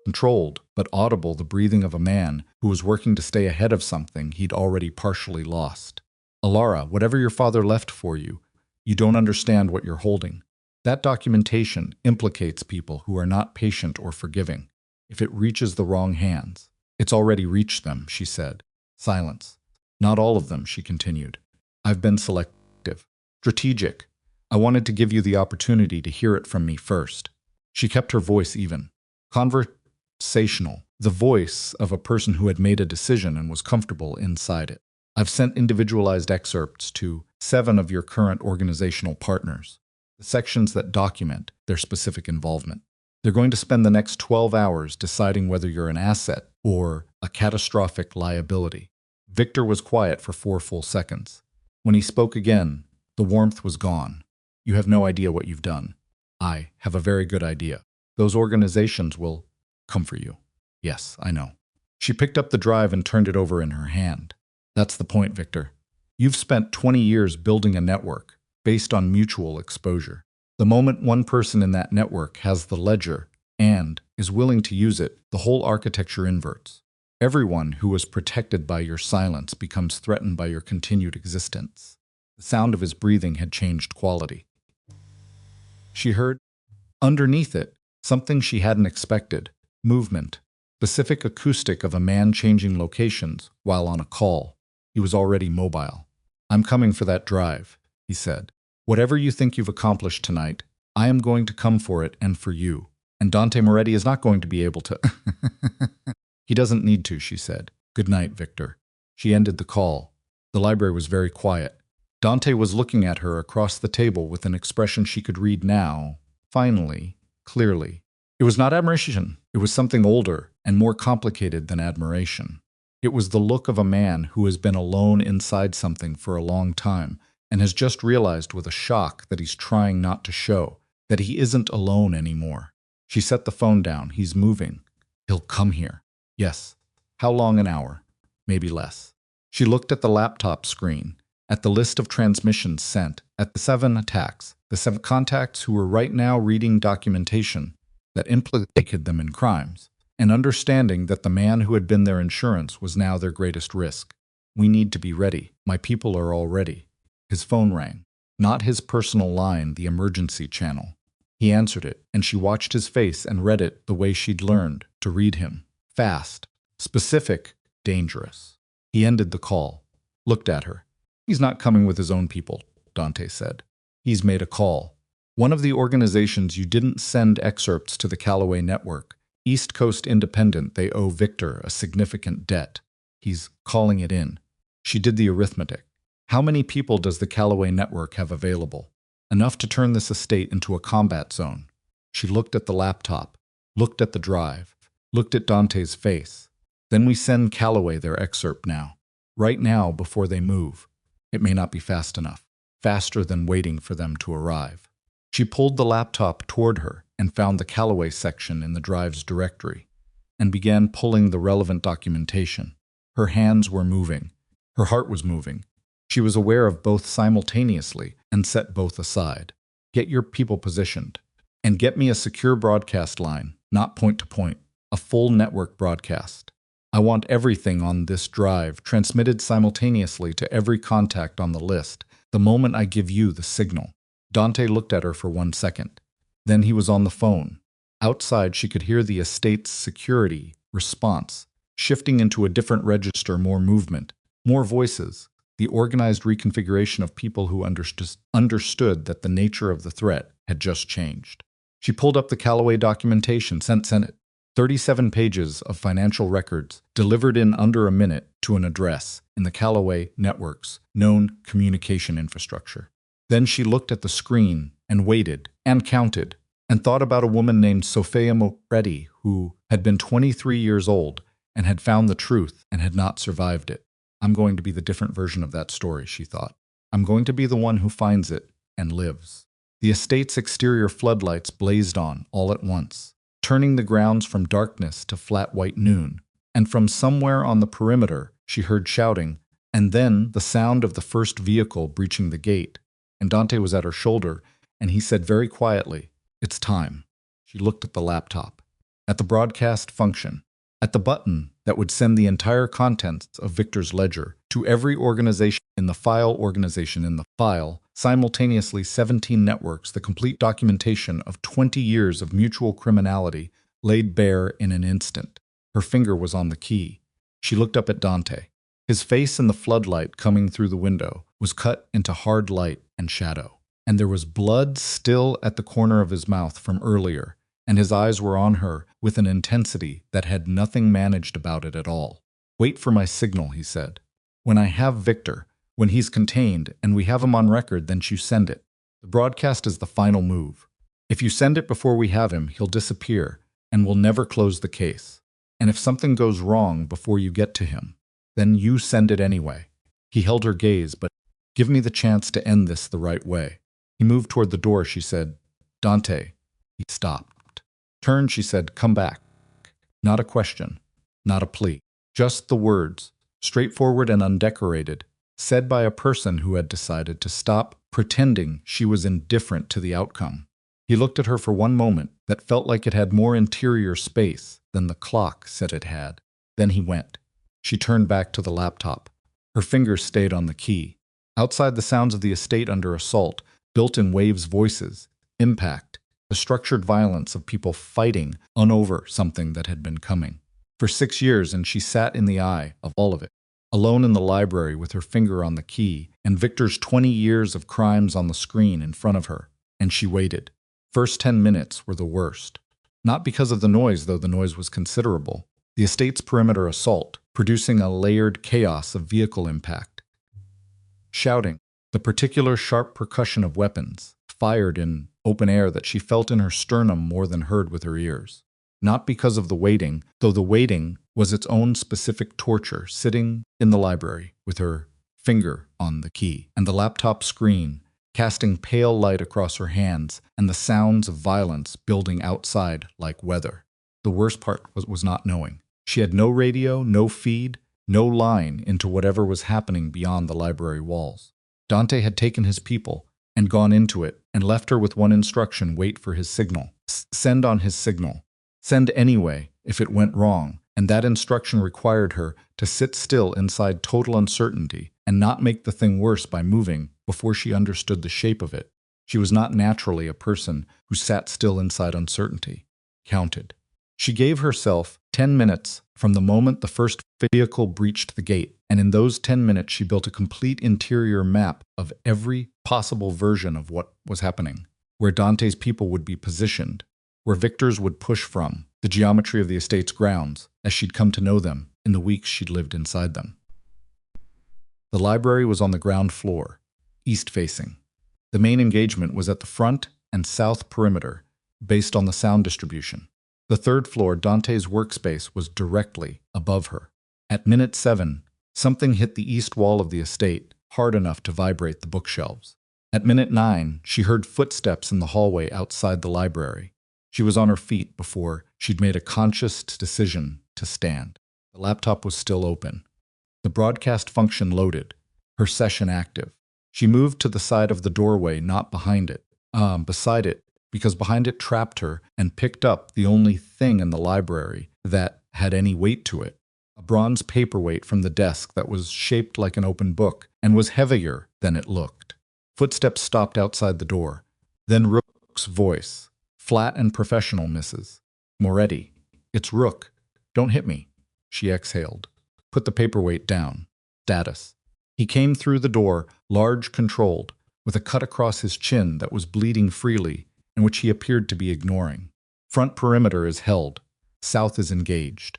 Speaker 1: controlled, but audible, the breathing of a man who was working to stay ahead of something he'd already partially lost. "Elara, whatever your father left for you, you don't understand what you're holding. That documentation implicates people who are not patient or forgiving. If it reaches the wrong hands, it's already reached them," she said. Silence. "Not all of them," she continued. "I've been selective, strategic. I wanted to give you the opportunity to hear it from me first." She kept her voice even. Conversational. The voice of a person who had made a decision and was comfortable inside it. "I've sent individualized excerpts to 7 of your current organizational partners, the sections that document their specific involvement. They're going to spend the next 12 hours deciding whether you're an asset or a catastrophic liability." Victor was quiet for 4 full seconds. When he spoke again, the warmth was gone. "You have no idea what you've done." "I have a very good idea. Those organizations will come for you." "Yes, I know." She picked up the drive and turned it over in her hand. "That's the point, Victor. You've spent 20 years building a network based on mutual exposure. The moment one person in that network has the ledger and is willing to use it, the whole architecture inverts. Everyone who was protected by your silence becomes threatened by your continued existence." The sound of his breathing had changed quality. She heard, underneath it, something she hadn't expected. Movement. Specific acoustic of a man changing locations while on a call. He was already mobile. "I'm coming for that drive," he said. "Whatever you think you've accomplished tonight, I am going to come for it and for you. And Dante Moretti is not going to be able to." "He doesn't need to," she said. "Good night, Victor." She ended the call. The library was very quiet. Dante was looking at her across the table with an expression she could read now, finally, clearly. It was not admiration. It was something older and more complicated than admiration. It was the look of a man who has been alone inside something for a long time and has just realized with a shock that he's trying not to show, that he isn't alone anymore. She set the phone down. "He's moving. He'll come here." "Yes." "How long? An hour?" "Maybe less." She looked at the laptop screen, at the list of transmissions sent, at the 7 attacks, the 7 contacts who were right now reading documentation that implicated them in crimes, and understanding that the man who had been their insurance was now their greatest risk. "We need to be ready. My people are all ready." His phone rang. Not his personal line, the emergency channel. He answered it, and she watched his face and read it the way she'd learned to read him. Fast, specific, dangerous. He ended the call, looked at her. "He's not coming with his own people," Dante said. "He's made a call. One of the organizations you didn't send excerpts to the Callaway Network, East Coast Independent, they owe Victor a significant debt. He's calling it in." She did the arithmetic. How many people does the Callaway Network have available? Enough to turn this estate into a combat zone. She looked at the laptop, looked at the drive, looked at Dante's face. "Then we send Callaway their excerpt now. Right now, before they move. It may not be fast enough. Faster than waiting for them to arrive." She pulled the laptop toward her and found the Callaway section in the drive's directory, and began pulling the relevant documentation. Her hands were moving. Her heart was moving. She was aware of both simultaneously and set both aside. "Get your people positioned. And get me a secure broadcast line, not point-to-point, a full network broadcast. I want everything on this drive transmitted simultaneously to every contact on the list the moment I give you the signal." Dante looked at her for 1 second. Then he was on the phone. Outside, she could hear the estate's security response, shifting into a different register, more movement, more voices, the organized reconfiguration of people who understood that the nature of the threat had just changed. She pulled up the Callaway documentation, sent it. 37 pages of financial records delivered in under a minute to an address in the Callaway Network's known communication infrastructure. Then she looked at the screen and waited and counted and thought about a woman named Dante Moretti who had been 23 years old and had found the truth and had not survived it. "I'm going to be the different version of that story," she thought. "I'm going to be the one who finds it and lives." The estate's exterior floodlights blazed on all at once, turning the grounds from darkness to flat white noon, and from somewhere on the perimeter she heard shouting, and then the sound of the first vehicle breaching the gate. And Dante was at her shoulder, and he said very quietly, "It's time." She looked at the laptop, at the broadcast function, at the button that would send the entire contents of Victor's ledger to every organization in the file, simultaneously 17 networks, the complete documentation of 20 years of mutual criminality laid bare in an instant. Her finger was on the key. She looked up at Dante. His face in the floodlight coming through the window was cut into hard light and shadow, and there was blood still at the corner of his mouth from earlier, and his eyes were on her with an intensity that had nothing managed about it at all. "Wait for my signal," he said. "When I have Victor, when he's contained and we have him on record, then you send it. The broadcast is the final move. If you send it before we have him, he'll disappear, and we'll never close the case. And if something goes wrong before you get to him, then you send it anyway." He held her gaze, but "Give me the chance to end this the right way." He moved toward the door, she said. "Dante." He stopped. "Turn," she said. "Come back." Not a question, not a plea. Just the words, straightforward and undecorated, said by a person who had decided to stop pretending she was indifferent to the outcome. He looked at her for one moment that felt like it had more interior space than the clock said it had. Then he went. She turned back to the laptop. Her fingers stayed on the key. Outside, the sounds of the estate under assault, built in waves, voices, impact, the structured violence of people fighting over something that had been coming. For 6 years, and she sat in the eye of all of it, alone in the library with her finger on the key, and Victor's 20 years of crimes on the screen in front of her, and she waited. First 10 minutes were the worst. Not because of the noise, though the noise was considerable. The estate's perimeter assault, producing a layered chaos of vehicle impact. Shouting, the particular sharp percussion of weapons, fired in open air that she felt in her sternum more than heard with her ears. Not because of the waiting, though the waiting was its own specific torture, sitting in the library with her finger on the key, and the laptop screen casting pale light across her hands, and the sounds of violence building outside like weather. The worst part was not knowing. She had no radio, no feed, no line into whatever was happening beyond the library walls. Dante had taken his people and gone into it and left her with one instruction: wait for his signal. Send on his signal. Send anyway, if it went wrong, and that instruction required her to sit still inside total uncertainty and not make the thing worse by moving before she understood the shape of it. She was not naturally a person who sat still inside uncertainty. Counted. She gave herself 10 minutes from the moment the first vehicle breached the gate, and in those 10 minutes she built a complete interior map of every possible version of what was happening, where Dante's people would be positioned, where Victor's would push from, the geometry of the estate's grounds, as she'd come to know them in the weeks she'd lived inside them. The library was on the ground floor, east-facing. The main engagement was at the front and south perimeter, based on the sound distribution. The third floor, Dante's workspace, was directly above her. At minute 7, something hit the east wall of the estate, hard enough to vibrate the bookshelves. At minute 9, she heard footsteps in the hallway outside the library. She was on her feet before she'd made a conscious decision to stand. The laptop was still open. The broadcast function loaded, her session active. She moved to the side of the doorway, not behind it. Beside it, because behind it trapped her, and picked up the only thing in the library that had any weight to it. A bronze paperweight from the desk that was shaped like an open book and was heavier than it looked. Footsteps stopped outside the door. Then Rook's voice. Flat and professional, Mrs. Moretti. It's Rook. Don't hit me. She exhaled. Put the paperweight down. Status. He came through the door, large, controlled, with a cut across his chin that was bleeding freely and which he appeared to be ignoring. Front perimeter is held. South is engaged.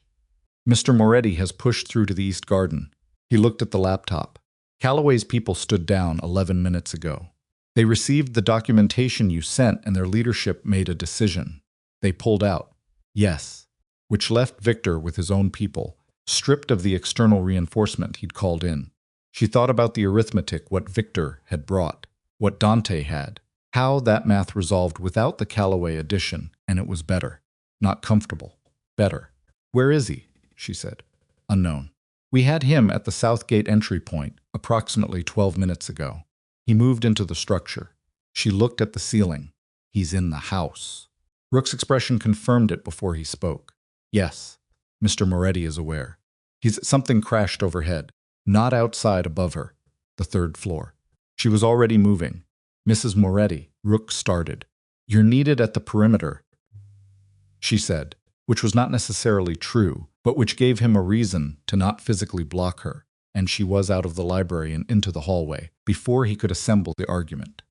Speaker 1: Mr. Moretti has pushed through to the east garden. He looked at the laptop. Calloway's people stood down 11 minutes ago. They received the documentation you sent and their leadership made a decision. They pulled out. Yes. Which left Victor with his own people, stripped of the external reinforcement he'd called in. She thought about the arithmetic, what Victor had brought, what Dante had, how that math resolved without the Calloway addition, and it was better. Not comfortable. Better. Where is he? She said. Unknown. We had him at the south gate entry point approximately 12 minutes ago. He moved into the structure. She looked at the ceiling. He's in the house. Rook's expression confirmed it before he spoke. Yes, Mr. Moretti is aware. Something crashed overhead, not outside above her, the third floor. She was already moving. Mrs. Moretti, Rook started. You're needed at the perimeter, she said, which was not necessarily true, but which gave him a reason to not physically block her, and she was out of the library and into the hallway before he could assemble the argument.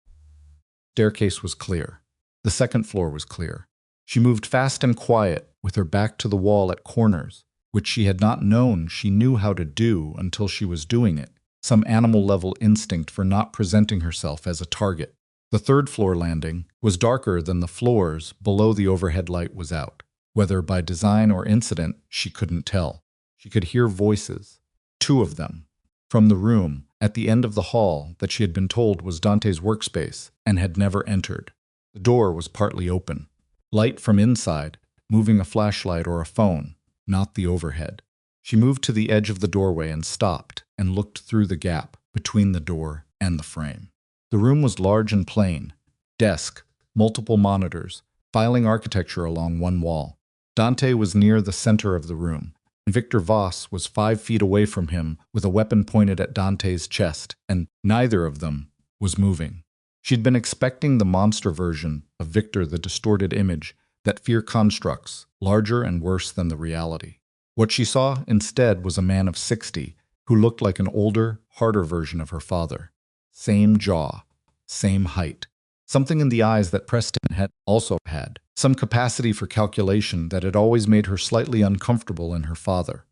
Speaker 1: Staircase was clear. The second floor was clear. She moved fast and quiet, with her back to the wall at corners, which she had not known she knew how to do until she was doing it, some animal-level instinct for not presenting herself as a target. The third floor landing was darker than the floors below the overhead light was out. Whether by design or incident, she couldn't tell. She could hear voices, 2 of them, from the room at the end of the hall that she had been told was Dante's workspace and had never entered. The door was partly open. Light from inside, moving a flashlight or a phone, not the overhead. She moved to the edge of the doorway and stopped and looked through the gap between the door and the frame. The room was large and plain. Desk, multiple monitors, filing architecture along one wall. Dante was near the center of the room, and Victor Voss was 5 feet away from him with a weapon pointed at Dante's chest, and neither of them was moving. She'd been expecting the monster version of Victor, the distorted image that fear constructs, larger and worse than the reality. What she saw instead was a man of 60 who looked like an older, harder version of her father. Same jaw, same height. Something in the eyes that Preston had also had, some capacity for calculation that had always made her slightly uncomfortable in her father,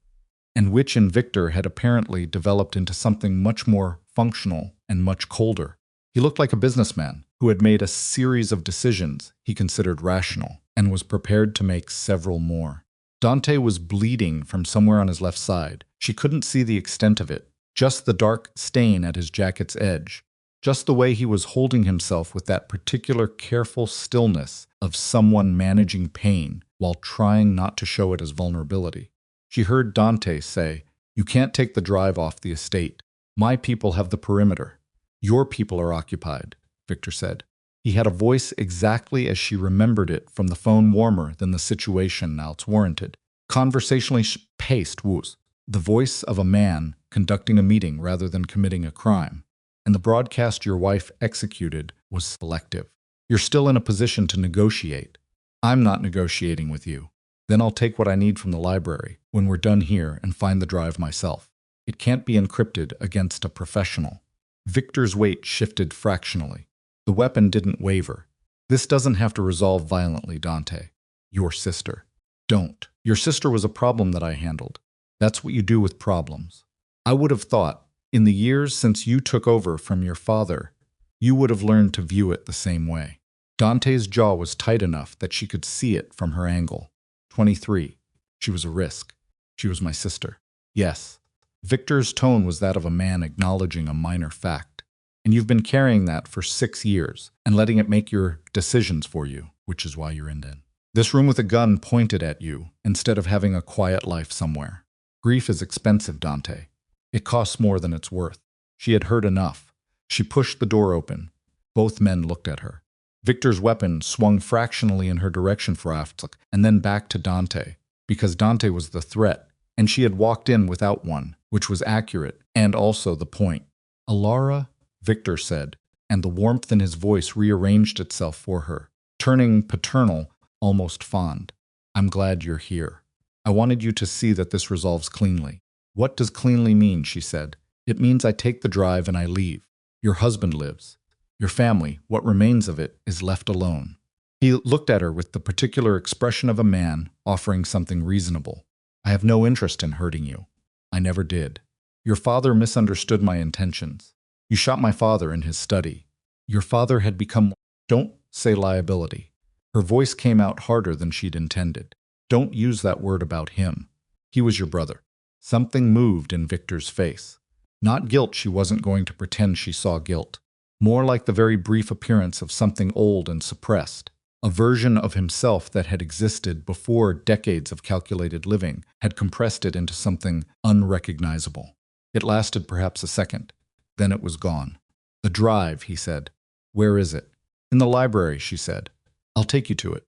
Speaker 1: and which in Victor had apparently developed into something much more functional and much colder. He looked like a businessman who had made a series of decisions he considered rational and was prepared to make several more. Dante was bleeding from somewhere on his left side. She couldn't see the extent of it, just the dark stain at his jacket's edge, just the way he was holding himself with that particular careful stillness of someone managing pain while trying not to show it as vulnerability. She heard Dante say, "You can't take the drive off the estate. My people have the perimeter. Your people are occupied," Victor said. He had a voice exactly as she remembered it from the phone, warmer than the situation now warranted. conversationally paced woos, the voice of a man conducting a meeting rather than committing a crime. And the broadcast your wife executed was selective. You're still in a position to negotiate. I'm not negotiating with you. Then I'll take what I need from the library when we're done here and find the drive myself. It can't be encrypted against a professional. Victor's weight shifted fractionally. The weapon didn't waver. This doesn't have to resolve violently, Dante. Your sister. Don't. Your sister was a problem that I handled. That's what you do with problems. I would have thought, in the years since you took over from your father, you would have learned to view it the same way. Dante's jaw was tight enough that she could see it from her angle. 23. She was a risk. She was my sister. Yes. Victor's tone was that of a man acknowledging a minor fact. And you've been carrying that for 6 years and letting it make your decisions for you, which is why you're in it. This room with a gun pointed at you instead of having a quiet life somewhere. Grief is expensive, Dante. It costs more than it's worth. She had heard enough. She pushed the door open. Both men looked at her. Victor's weapon swung fractionally in her direction for Aftzak and then back to Dante, because Dante was the threat, and she had walked in without one, which was accurate and also the point. Elara, Victor said, and the warmth in his voice rearranged itself for her, turning paternal, almost fond. I'm glad you're here. I wanted you to see that this resolves cleanly. What does cleanly mean, she said. It means I take the drive and I leave. Your husband lives. Your family, what remains of it, is left alone. He looked at her with the particular expression of a man offering something reasonable. I have no interest in hurting you. I never did. Your father misunderstood my intentions. You shot my father in his study. Your father had become... Don't say liability. Her voice came out harder than she'd intended. Don't use that word about him. He was your brother. Something moved in Victor's face. Not guilt, she wasn't going to pretend she saw guilt. More like the very brief appearance of something old and suppressed. A version of himself that had existed before decades of calculated living had compressed it into something unrecognizable. It lasted perhaps a second. Then it was gone. The drive, he said. Where is it? In the library, she said. I'll take you to it.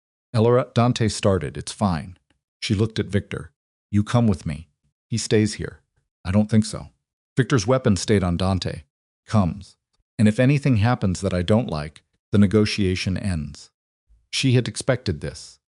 Speaker 1: Dante started. It's fine. She looked at Victor. You come with me. He stays here. I don't think so. Victor's weapon stayed on Dante. Comes. And if anything happens that I don't like, the negotiation ends. She had expected this.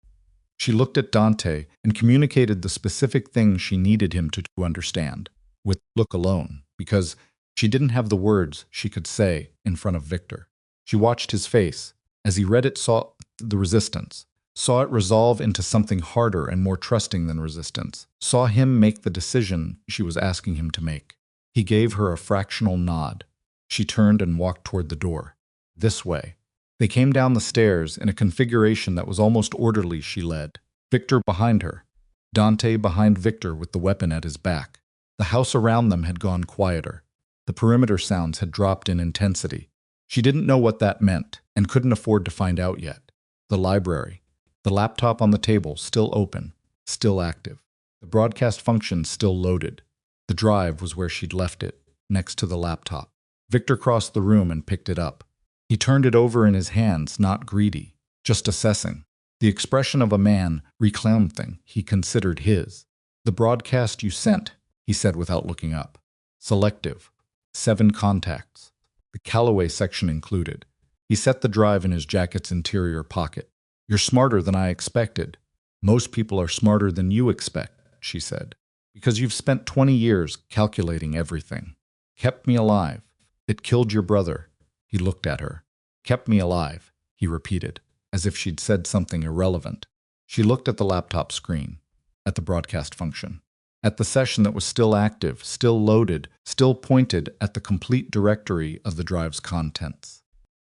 Speaker 1: She looked at Dante and communicated the specific thing she needed him to understand, with look alone, because she didn't have the words she could say in front of Victor. She watched his face. As he read it, saw the resistance, saw it resolve into something harder and more trusting than resistance, saw him make the decision she was asking him to make. He gave her a fractional nod. She turned and walked toward the door. This way. They came down the stairs in a configuration that was almost orderly. She led. Victor behind her. Dante behind Victor with the weapon at his back. The house around them had gone quieter. The perimeter sounds had dropped in intensity. She didn't know what that meant and couldn't afford to find out yet. The library. The laptop on the table, still open, still active. The broadcast function still loaded. The drive was where she'd left it, next to the laptop. Victor crossed the room and picked it up. He turned it over in his hands, not greedy, just assessing. The expression of a man reclaiming he considered his. The broadcast you sent, he said without looking up. Selective. 7 contacts. The Callaway section included. He set the drive in his jacket's interior pocket. You're smarter than I expected. Most people are smarter than you expect, she said. Because you've spent 20 years calculating everything. Kept me alive. It killed your brother. He looked at her. Kept me alive, he repeated, as if she'd said something irrelevant. She looked at the laptop screen, at the broadcast function, at the session that was still active, still loaded, still pointed at the complete directory of the drive's contents.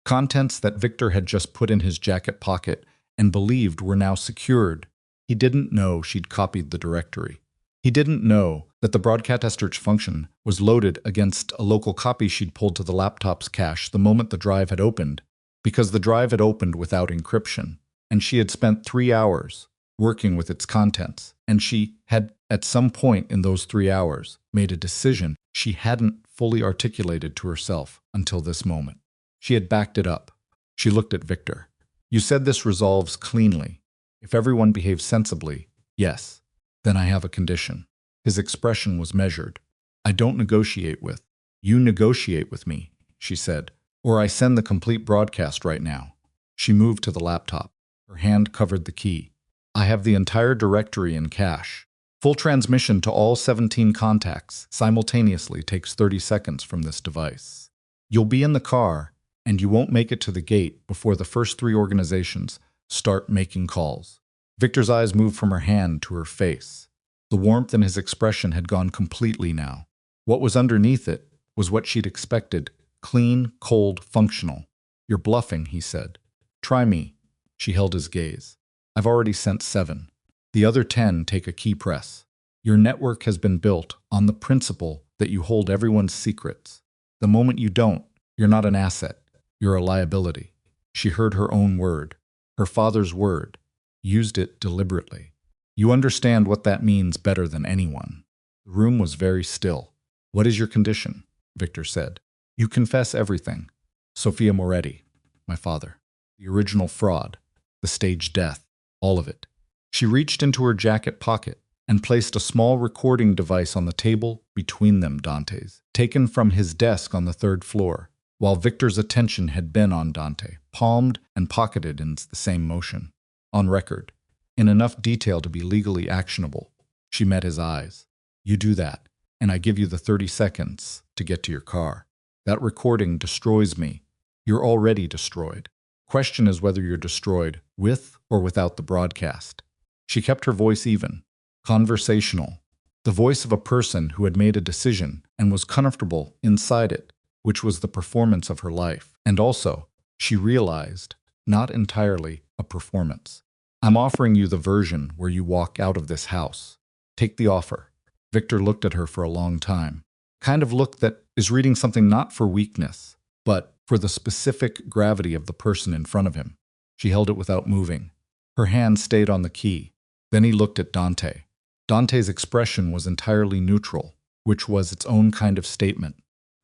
Speaker 1: Contents that Victor had just put in his jacket pocket and believed were now secured. He didn't know she'd copied the directory. He didn't know that the broadcast search function was loaded against a local copy she'd pulled to the laptop's cache the moment the drive had opened, because the drive had opened without encryption, and she had spent 3 hours working with its contents, and she had, at some point in those 3 hours, made a decision she hadn't fully articulated to herself until this moment. She had backed it up. She looked at Victor. You said this resolves cleanly. If everyone behaves sensibly, yes. Then I have a condition. His expression was measured. I don't negotiate with. You negotiate with me, she said, or I send the complete broadcast right now. She moved to the laptop. Her hand covered the key. I have the entire directory in cache. Full transmission to all 17 contacts simultaneously takes 30 seconds from this device. You'll be in the car, and you won't make it to the gate before the first 3 organizations start making calls. Victor's eyes moved from her hand to her face. The warmth in his expression had gone completely now. What was underneath it was what she'd expected: clean, cold, functional. You're bluffing, he said. Try me. She held his gaze. I've already sent 7. The other 10 take a key press. Your network has been built on the principle that you hold everyone's secrets. The moment you don't, you're not an asset. You're a liability. She heard her own word, her father's word, used it deliberately. You understand what that means better than anyone. The room was very still. What is your condition? Victor said. You confess everything. Sofia Moretti, my father. The original fraud. The staged death. All of it. She reached into her jacket pocket and placed a small recording device on the table between them. Dante's, taken from his desk on the 3rd floor, while Victor's attention had been on Dante, palmed and pocketed in the same motion. On record, in enough detail to be legally actionable. She met his eyes. You do that, and I give you the 30 seconds to get to your car. That recording destroys me. You're already destroyed. Question is whether you're destroyed with or without the broadcast. She kept her voice even, conversational, the voice of a person who had made a decision and was comfortable inside it, which was the performance of her life. And also, she realized, not entirely a performance. I'm offering you the version where you walk out of this house. Take the offer. Victor looked at her for a long time. Kind of look that is reading something not for weakness, but for the specific gravity of the person in front of him. She held it without moving. Her hand stayed on the key. Then he looked at Dante. Dante's expression was entirely neutral, which was its own kind of statement.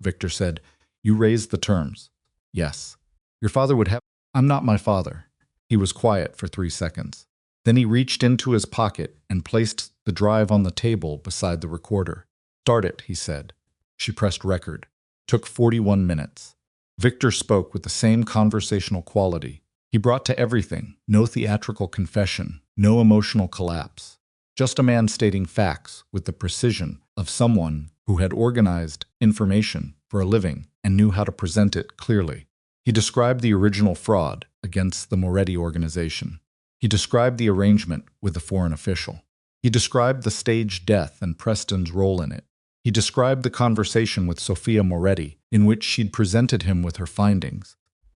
Speaker 1: Victor said, You raised the terms. Yes. Your father would have... I'm not my father. He was quiet for 3 seconds. Then he reached into his pocket and placed the drive on the table beside the recorder. Start it, he said. She pressed record. Took 41 minutes. Victor spoke with the same conversational quality. He brought to everything, no theatrical confession, no emotional collapse. Just a man stating facts with the precision of someone who had organized information for a living and knew how to present it clearly. He described the original fraud against the Moretti organization. He described the arrangement with the foreign official. He described the staged death and Preston's role in it. He described the conversation with Sofia Moretti in which she'd presented him with her findings,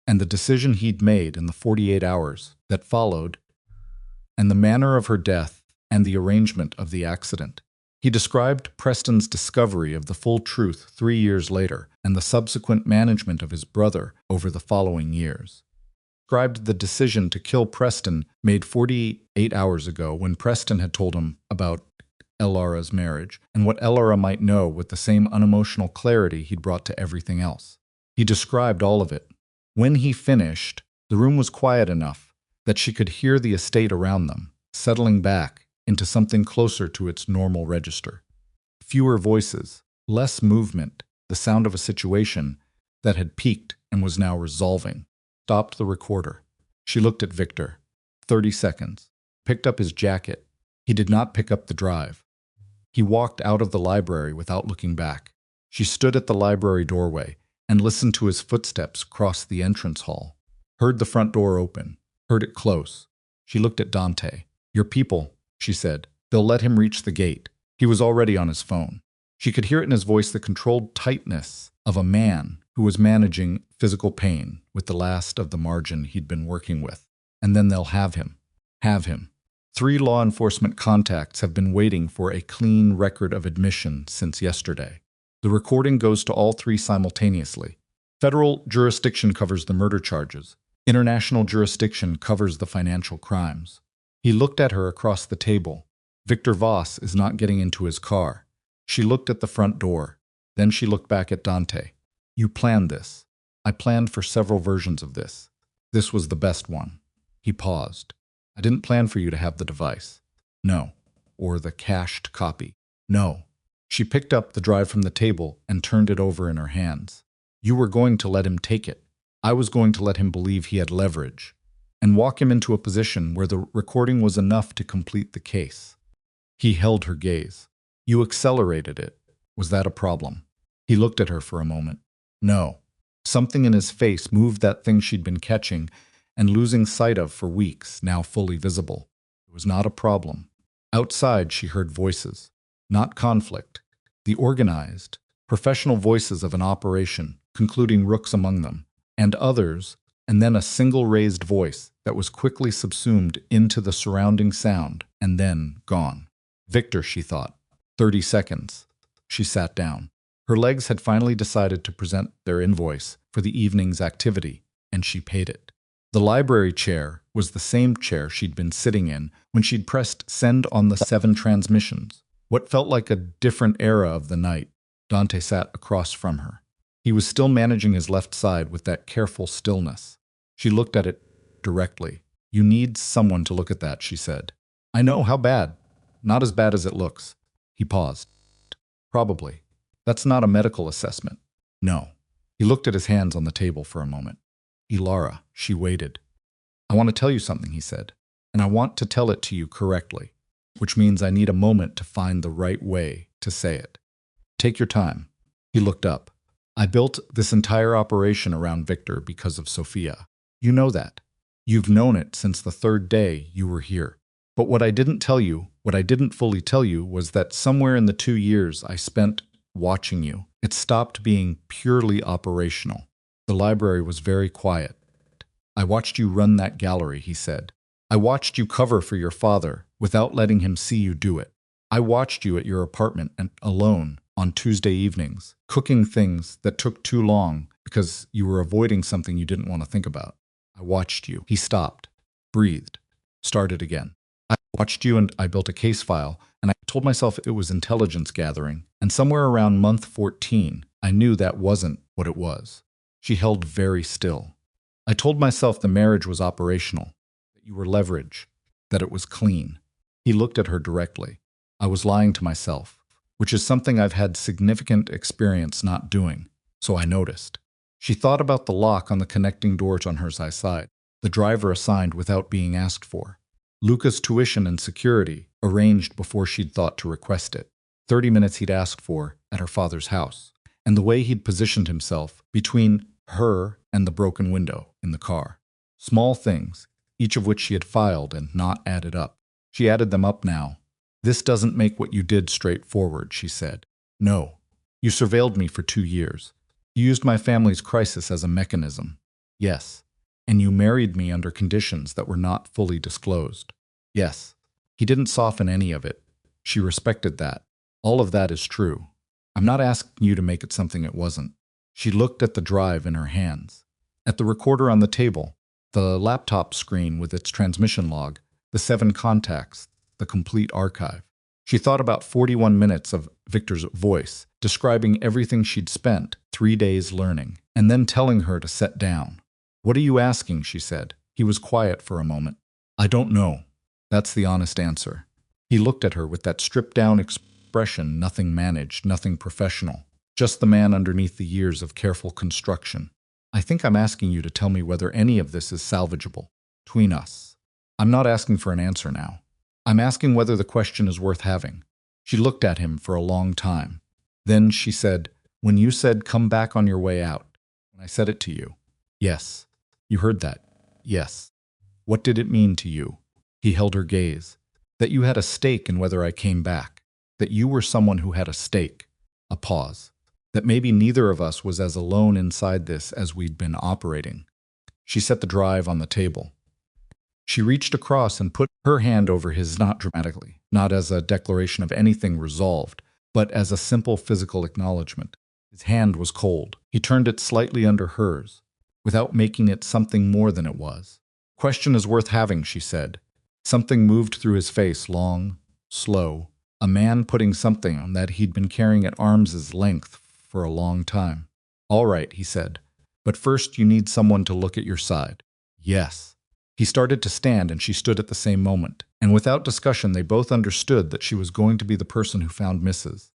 Speaker 1: and the decision he'd made in the 48 hours that followed, and the manner of her death and the arrangement of the accident. He described Preston's discovery of the full truth 3 years later and the subsequent management of his brother over the following years. Described the decision to kill Preston made 48 hours ago when Preston had told him about Elara's marriage and what Elara might know with the same unemotional clarity he'd brought to everything else. He described all of it. When he finished, the room was quiet enough that she could hear the estate around them, settling back into something closer to its normal register. Fewer voices, less movement, the sound of a situation that had peaked and was now resolving. Stopped the recorder. She looked at Victor. 30 seconds. Picked up his jacket. He did not pick up the drive. He walked out of the library without looking back. She stood at the library doorway and listened to his footsteps cross the entrance hall. Heard the front door open. Heard it close. She looked at Dante. Your people, she said. They'll let him reach the gate. He was already on his phone. She could hear it in his voice, the controlled tightness of a man who was managing physical pain with the last of the margin he'd been working with. And then they'll have him. Have him. 3 law enforcement contacts have been waiting for a clean record of admission since yesterday. The recording goes to all 3 simultaneously. Federal jurisdiction covers the murder charges. International jurisdiction covers the financial crimes. He looked at her across the table. Victor Voss is not getting into his car. She looked at the front door. Then she looked back at Dante. You planned this. I planned for several versions of this. This was the best one. He paused. I didn't plan for you to have the device. No. or the cached copy. No. She picked up the drive from the table and turned it over in her hands. You were going to let him take it. I was going to let him believe he had leverage and walk him into a position where the recording was enough to complete the case. He held her gaze. You accelerated it. Was that a problem? He looked at her for a moment. No. Something in his face moved that thing she'd been catching and losing sight of for weeks, now fully visible. It was not a problem. Outside, she heard voices. Not conflict. The organized, professional voices of an operation, concluding Rooks among them, and others, and then a single raised voice that was quickly subsumed into the surrounding sound, and then gone. Victor, she thought. 30 seconds. She sat down. Her legs had finally decided to present their invoice for the evening's activity, and she paid it. The library chair was the same chair she'd been sitting in when she'd pressed send on the 7 transmissions. What felt like a different era of the night, Dante sat across from her. He was still managing his left side with that careful stillness. She looked at it directly. You need someone to look at that, she said. I know, how bad? Not as bad as it looks. He paused. Probably. That's not a medical assessment. No. He looked at his hands on the table for a moment. Elara, she waited. I want to tell you something, he said, and I want to tell it to you correctly, which means I need a moment to find the right way to say it. Take your time. He looked up. I built this entire operation around Victor because of Sophia. You know that. You've known it since the 3rd day you were here. But what I didn't fully tell you was that somewhere in the 2 years I spent watching you, it stopped being purely operational. The library was very quiet. I watched you run that gallery, he said. I watched you cover for your father without letting him see you do it. I watched you at your apartment and alone on Tuesday evenings, cooking things that took too long because you were avoiding something you didn't want to think about. I watched you. He stopped, breathed, started again. I watched you and I built a case file, and I told myself it was intelligence gathering, and somewhere around month 14, I knew that wasn't what it was. She held very still. I told myself the marriage was operational, that you were leverage, that it was clean. He looked at her directly. I was lying to myself, which is something I've had significant experience not doing, so I noticed. She thought about the lock on the connecting doors on her side, the driver assigned without being asked for, Luca's tuition and security arranged before she'd thought to request it, 30 minutes he'd asked for at her father's house, and the way he'd positioned himself between her and the broken window in the car. Small things, each of which she had filed and not added up. She added them up now. This doesn't make what you did straightforward, she said. No. You surveilled me for 2 years. You used my family's crisis as a mechanism. Yes. And you married me under conditions that were not fully disclosed. Yes. He didn't soften any of it. She respected that. All of that is true. I'm not asking you to make it something it wasn't. She looked at the drive in her hands, at the recorder on the table, the laptop screen with its transmission log, the 7 contacts, the complete archive. She thought about 41 minutes of Victor's voice, describing everything she'd spent 3 days learning, and then telling her to set down. What are you asking? She said. He was quiet for a moment. I don't know. That's the honest answer. He looked at her with that stripped-down expression, nothing managed, nothing professional, just the man underneath the years of careful construction. I think I'm asking you to tell me whether any of this is salvageable between us. I'm not asking for an answer now. I'm asking whether the question is worth having. She looked at him for a long time. Then she said, when you said come back on your way out, when I said it to you. Yes. You heard that. Yes. What did it mean to you? He held her gaze. That you had a stake in whether I came back. That you were someone who had a stake. A pause. That maybe neither of us was as alone inside this as we'd been operating. She set the drive on the table. She reached across and put her hand over his, not dramatically, not as a declaration of anything resolved, but as a simple physical acknowledgement. His hand was cold. He turned it slightly under hers, without making it something more than it was. Question is worth having, she said. Something moved through his face, long, slow, a man putting something on that he'd been carrying at arm's length for a long time. All right, he said, but first you need someone to look at your side. Yes. He started to stand and she stood at the same moment, And without discussion, they both understood that she was going to be the person who found Mrs.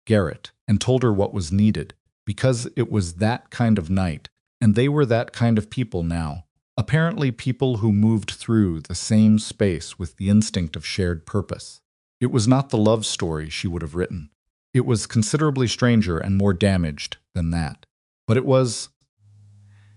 Speaker 1: Garrett and told her what was needed, because it was that kind of night, and they were that kind of people now. Apparently people who moved through the same space with the instinct of shared purpose. It was not the love story she would have written. It was considerably stranger and more damaged than that. But it was,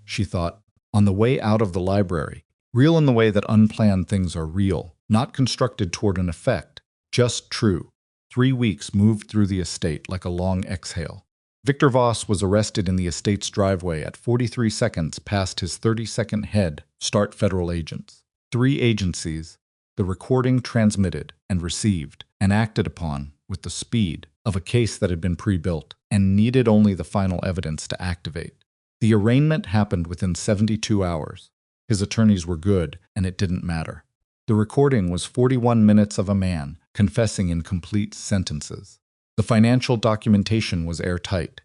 Speaker 1: she thought, on the way out of the library, real in the way that unplanned things are real, not constructed toward an effect, just true. 3 weeks moved through the estate like a long exhale. Victor Voss was arrested in the estate's driveway at 43 seconds past his 30-second head start federal agents. 3 agencies, the recording transmitted and received and acted upon with the speed of a case that had been pre-built and needed only the final evidence to activate. The arraignment happened within 72 hours. His attorneys were good, and it didn't matter. The recording was 41 minutes of a man confessing in complete sentences. The financial documentation was airtight.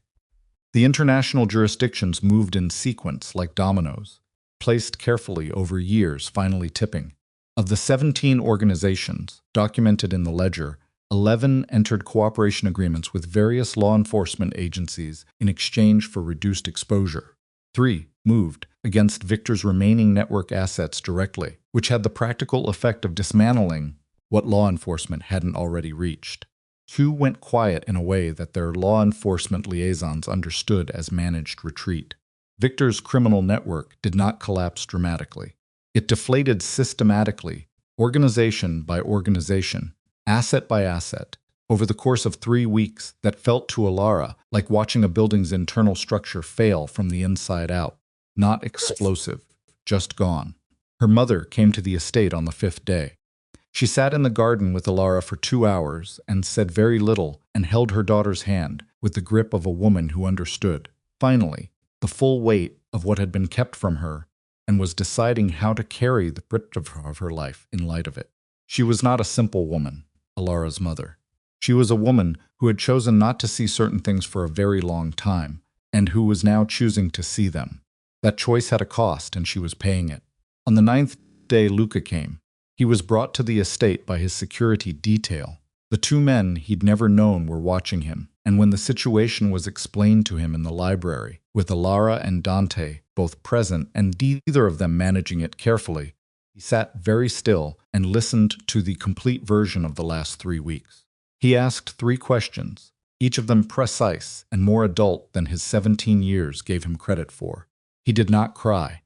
Speaker 1: The international jurisdictions moved in sequence like dominoes, placed carefully over years, finally tipping. Of the 17 organizations documented in the ledger, 11 entered cooperation agreements with various law enforcement agencies in exchange for reduced exposure. 3 moved against Victor's remaining network assets directly, which had the practical effect of dismantling what law enforcement hadn't already reached. 2 went quiet in a way that their law enforcement liaisons understood as managed retreat. Victor's criminal network did not collapse dramatically. It deflated systematically, organization by organization, asset by asset, over the course of 3 weeks that felt to Elara like watching a building's internal structure fail from the inside out. Not explosive, just gone. Her mother came to the estate on the 5th day. She sat in the garden with Elara for 2 hours and said very little and held her daughter's hand with the grip of a woman who understood. Finally, the full weight of what had been kept from her and was deciding how to carry the bit of her life in light of it. She was not a simple woman, Elara's mother. She was a woman who had chosen not to see certain things for a very long time, and who was now choosing to see them. That choice had a cost, and she was paying it. On the 9th day, Luca came. He was brought to the estate by his security detail. The 2 men he'd never known were watching him, and when the situation was explained to him in the library, with Elara and Dante both present and neither of them managing it carefully, he sat very still and listened to the complete version of the last 3 weeks. He asked 3 questions, each of them precise and more adult than his 17 years gave him credit for. He did not cry.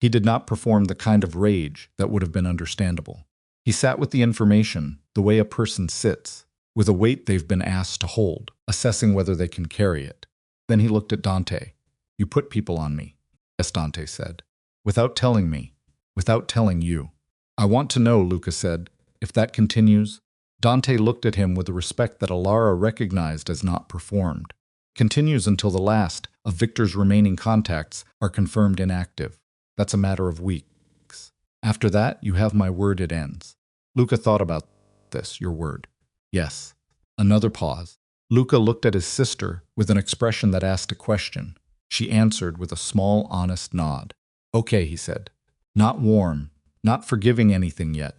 Speaker 1: He did not perform the kind of rage that would have been understandable. He sat with the information the way a person sits, with a weight they've been asked to hold, assessing whether they can carry it. Then he looked at Dante. "You put people on me," yes, Dante said. "Without telling me, without telling you." "I want to know," Luca said, "if that continues." Dante looked at him with a respect that Elara recognized as not performed. "Continues until the last of Victor's remaining contacts are confirmed inactive. That's a matter of weeks. After that, you have my word it ends." Luca thought about this. "Your word." "Yes." Another pause. Luca looked at his sister with an expression that asked a question. She answered with a small, honest nod. "Okay," he said. Not warm, not forgiving anything yet,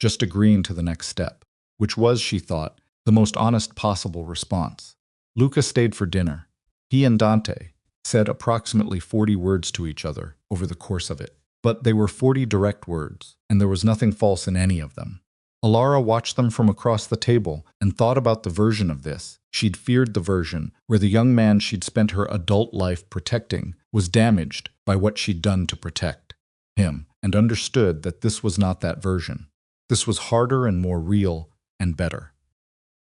Speaker 1: just agreeing to the next step, which was, she thought, the most honest possible response. Luca stayed for dinner. He and Dante said approximately 40 words to each other over the course of it, but they were 40 direct words, and there was nothing false in any of them. Elara watched them from across the table and thought about the version of this. She'd feared the version where the young man she'd spent her adult life protecting was damaged by what she'd done to protect him, and understood that this was not that version. This was harder and more real and better.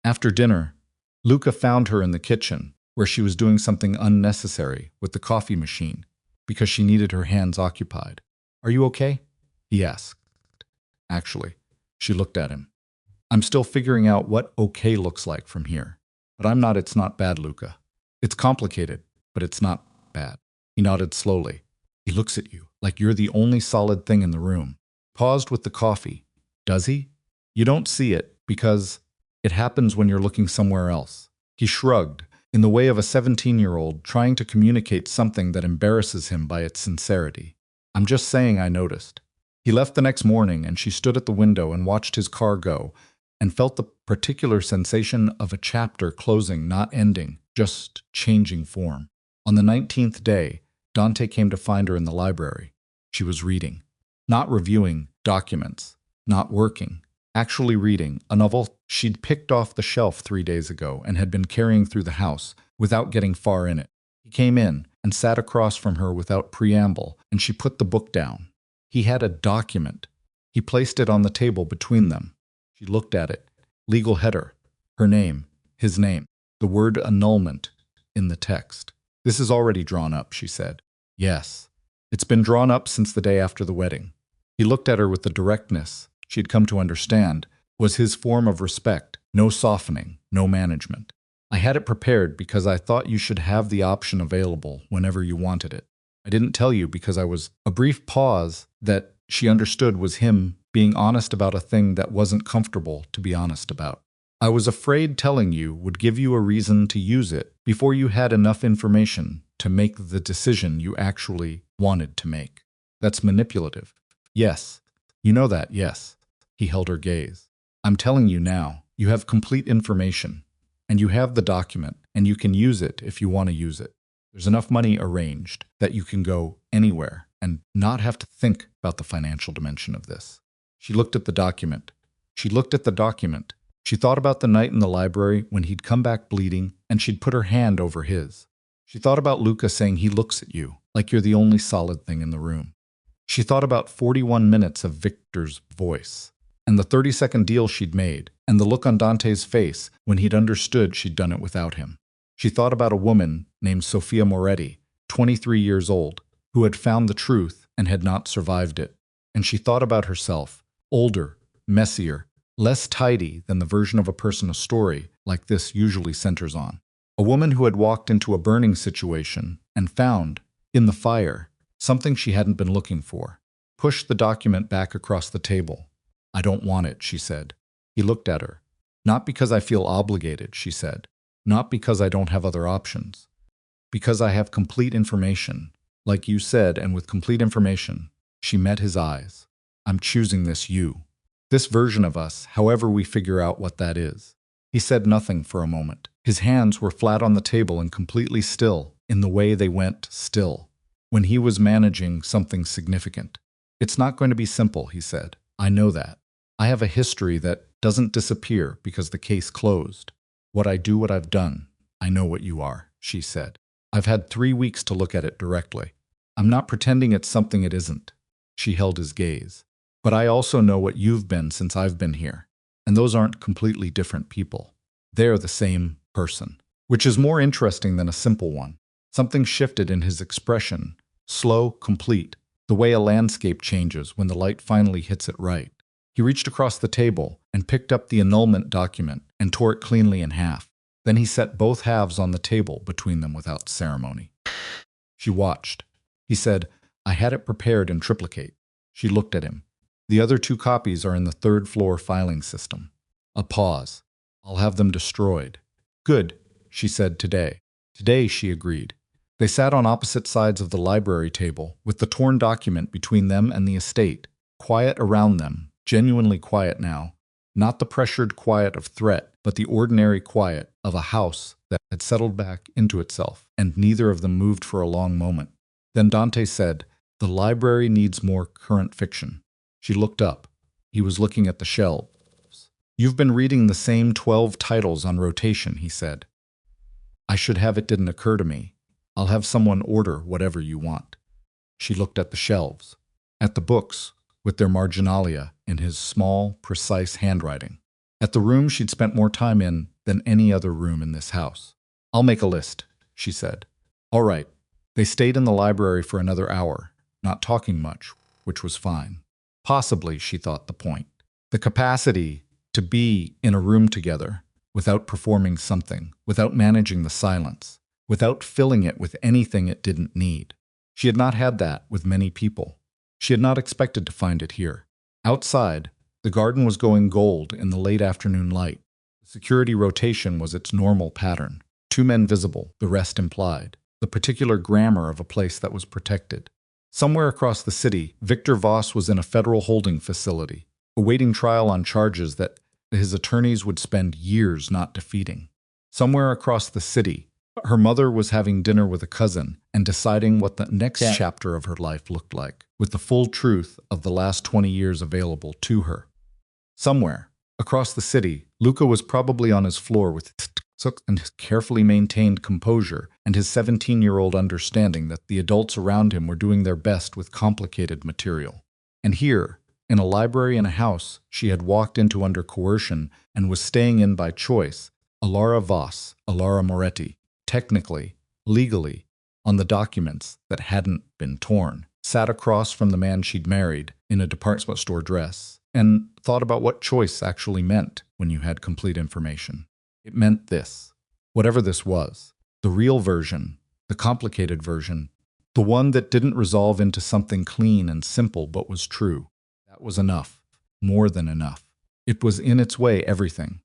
Speaker 1: After dinner, Luca found her in the kitchen, where she was doing something unnecessary with the coffee machine, because she needed her hands occupied. "Are you okay?" he asked. "Actually." She looked at him. "I'm still figuring out what okay looks like from here. But I'm not. It's not bad, Luca. It's complicated, but it's not bad." He nodded slowly. "He looks at you like you're the only solid thing in the room." Paused with the coffee. "Does he?" "You don't see it, because it happens when you're looking somewhere else." He shrugged, in the way of a 17-year-old trying to communicate something that embarrasses him by its sincerity. "I'm just saying I noticed." He left the next morning, and she stood at the window and watched his car go and felt the particular sensation of a chapter closing, not ending, just changing form. On the 19th day, Dante came to find her in the library. She was reading. Not reviewing documents, not working, actually reading a novel she'd picked off the shelf 3 days ago and had been carrying through the house without getting far in it. He came in and sat across from her without preamble, and she put the book down. He had a document. He placed it on the table between them. She looked at it. Legal header. Her name. His name. The word annulment in the text. This is already drawn up, she said. Yes. It's been drawn up since the day after the wedding. He looked at her with the directness she'd come to understand was his form of respect. No softening, no management. I had it prepared because I thought you should have the option available whenever you wanted it. I didn't tell you because I was... A brief pause that she understood was him being honest about a thing that wasn't comfortable to be honest about. I was afraid telling you would give you a reason to use it before you had enough information to make the decision you actually wanted to make. That's manipulative. Yes. You know that, yes. He held her gaze. I'm telling you now, you have complete information, and you have the document, and you can use it if you want to use it. There's enough money arranged that you can go anywhere and not have to think about the financial dimension of this. She looked at the document. She looked at the document. She thought about the night in the library when he'd come back bleeding and she'd put her hand over his. She thought about Luca saying he looks at you like you're the only solid thing in the room. She thought about 41 minutes of Victor's voice and the 30-second deal she'd made and the look on Dante's face when he'd understood she'd done it without him. She thought about a woman named Sofia Moretti, 23 years old, who had found the truth and had not survived it. And she thought about herself, older, messier, less tidy than the version of a person a story like this usually centers on. A woman who had walked into a burning situation and found, in the fire, something she hadn't been looking for. Pushed the document back across the table. I don't want it, she said. He looked at her. Not because I feel obligated, she said. Not because I don't have other options. Because I have complete information. Like you said, and with complete information, she met his eyes. I'm choosing this you. This version of us, however we figure out what that is. He said nothing for a moment. His hands were flat on the table and completely still, in the way they went still, when he was managing something significant. It's not going to be simple, he said. I know that. I have a history that doesn't disappear because the case closed. What I do, what I've done. I know what you are, she said. I've had 3 weeks to look at it directly. I'm not pretending it's something it isn't. She held his gaze. But I also know what you've been since I've been here. And those aren't completely different people. They're the same person. Which is more interesting than a simple one. Something shifted in his expression. Slow, complete. The way a landscape changes when the light finally hits it right. He reached across the table and picked up the annulment document and tore it cleanly in half. Then he set both halves on the table between them without ceremony. She watched. He said, I had it prepared in triplicate. She looked at him. The other 2 copies are in the 3rd floor filing system. A pause. I'll have them destroyed. Good, she said today. Today, she agreed. They sat on opposite sides of the library table, with the torn document between them and the estate. Quiet around them, genuinely quiet now. Not the pressured quiet of threat, but the ordinary quiet of a house that had settled back into itself, and neither of them moved for a long moment. Then Dante said, the library needs more current fiction. She looked up. He was looking at the shelves. You've been reading the same 12 titles on rotation, he said. I should have it didn't occur to me. I'll have someone order whatever you want. She looked at the shelves, at the books, with their marginalia in his small, precise handwriting, at the room she'd spent more time in than any other room in this house. I'll make a list, she said. All right. They stayed in the library for another hour, not talking much, which was fine. Possibly, she thought, the point. The capacity to be in a room together without performing something, without managing the silence, without filling it with anything it didn't need. She had not had that with many people. She had not expected to find it here. Outside, the garden was going gold in the late afternoon light. The security rotation was its normal pattern. 2 men visible, the rest implied. The particular grammar of a place that was protected. Somewhere across the city, Victor Voss was in a federal holding facility, awaiting trial on charges that his attorneys would spend years not defeating. Somewhere across the city, her mother was having dinner with a cousin and deciding what the next chapter of her life looked like, with the full truth of the last 20 years available to her. Somewhere across the city, Luca was probably on his floor with his carefully maintained composure and his 17-year-old understanding that the adults around him were doing their best with complicated material. And here, in a library in a house she had walked into under coercion and was staying in by choice, Elara Voss, Dante Moretti, technically, legally, on the documents that hadn't been torn, sat across from the man she'd married in a department store dress and thought about what choice actually meant when you had complete information. It meant this. Whatever this was, the real version, the complicated version, the one that didn't resolve into something clean and simple but was true. That was enough. More than enough. It was in its way everything.